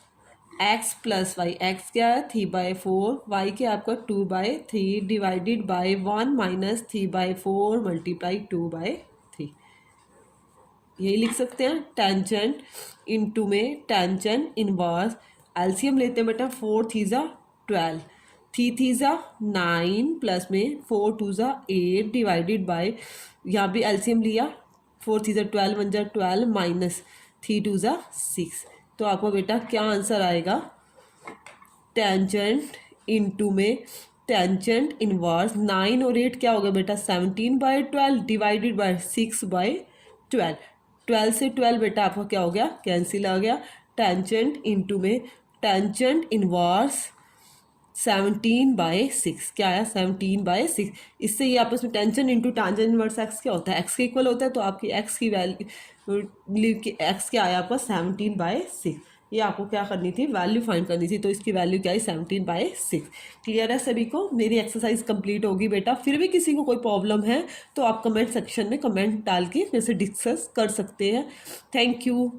x plus y. X क्या है 3/4, वाई क्या आपका 2/3 डिवाइडेड बाय 1 माइनस 3/4 मल्टीप्लाई 2/3, यही लिख सकते हैं टेंजेंट इनटू में टेंजेंट इनवर्स। एलसीएम लेते हैं बेटा 4 3 ज़ा 12, 3 3 ज़ा 9 प्लस में 4 2 ज़ा 8 डिवाइडेड बाय, यहाँ भी एलसीएम लिया 4 3 ज़ा 12 1 ज़ा 12 माइनस 3 2 ज़ा 6। तो आपको बेटा क्या आंसर आएगा, टेंजेंट इनटू में टेंजेंट इनवर्स 9 और 8 क्या होगा बेटा 17/12 डिवाइडेड बाय 6/12, 12 से 12 बेटा आपका क्या हो गया कैंसिल आ गया। टेंजेंट इनटू में टेंजेंट इनवर्स 17/6 क्या आया 17/6। इससे ये आपस में tangent into tangent inverse x क्या होता है एक्स के इक्वल होता है, तो आपकी एक्स की वैल्यू एक्स क्या आया आपका 17/6। ये आपको क्या करनी थी वैल्यू फाइंड करनी थी, तो इसकी वैल्यू क्या है 17/6। क्लियर है सभी को, मेरी एक्सरसाइज कंप्लीट होगी बेटा। फिर भी किसी को कोई प्रॉब्लम है तो आप कमेंट सेक्शन में कमेंट डाल के मेरे से डिस्कस कर सकते हैं। Thank you.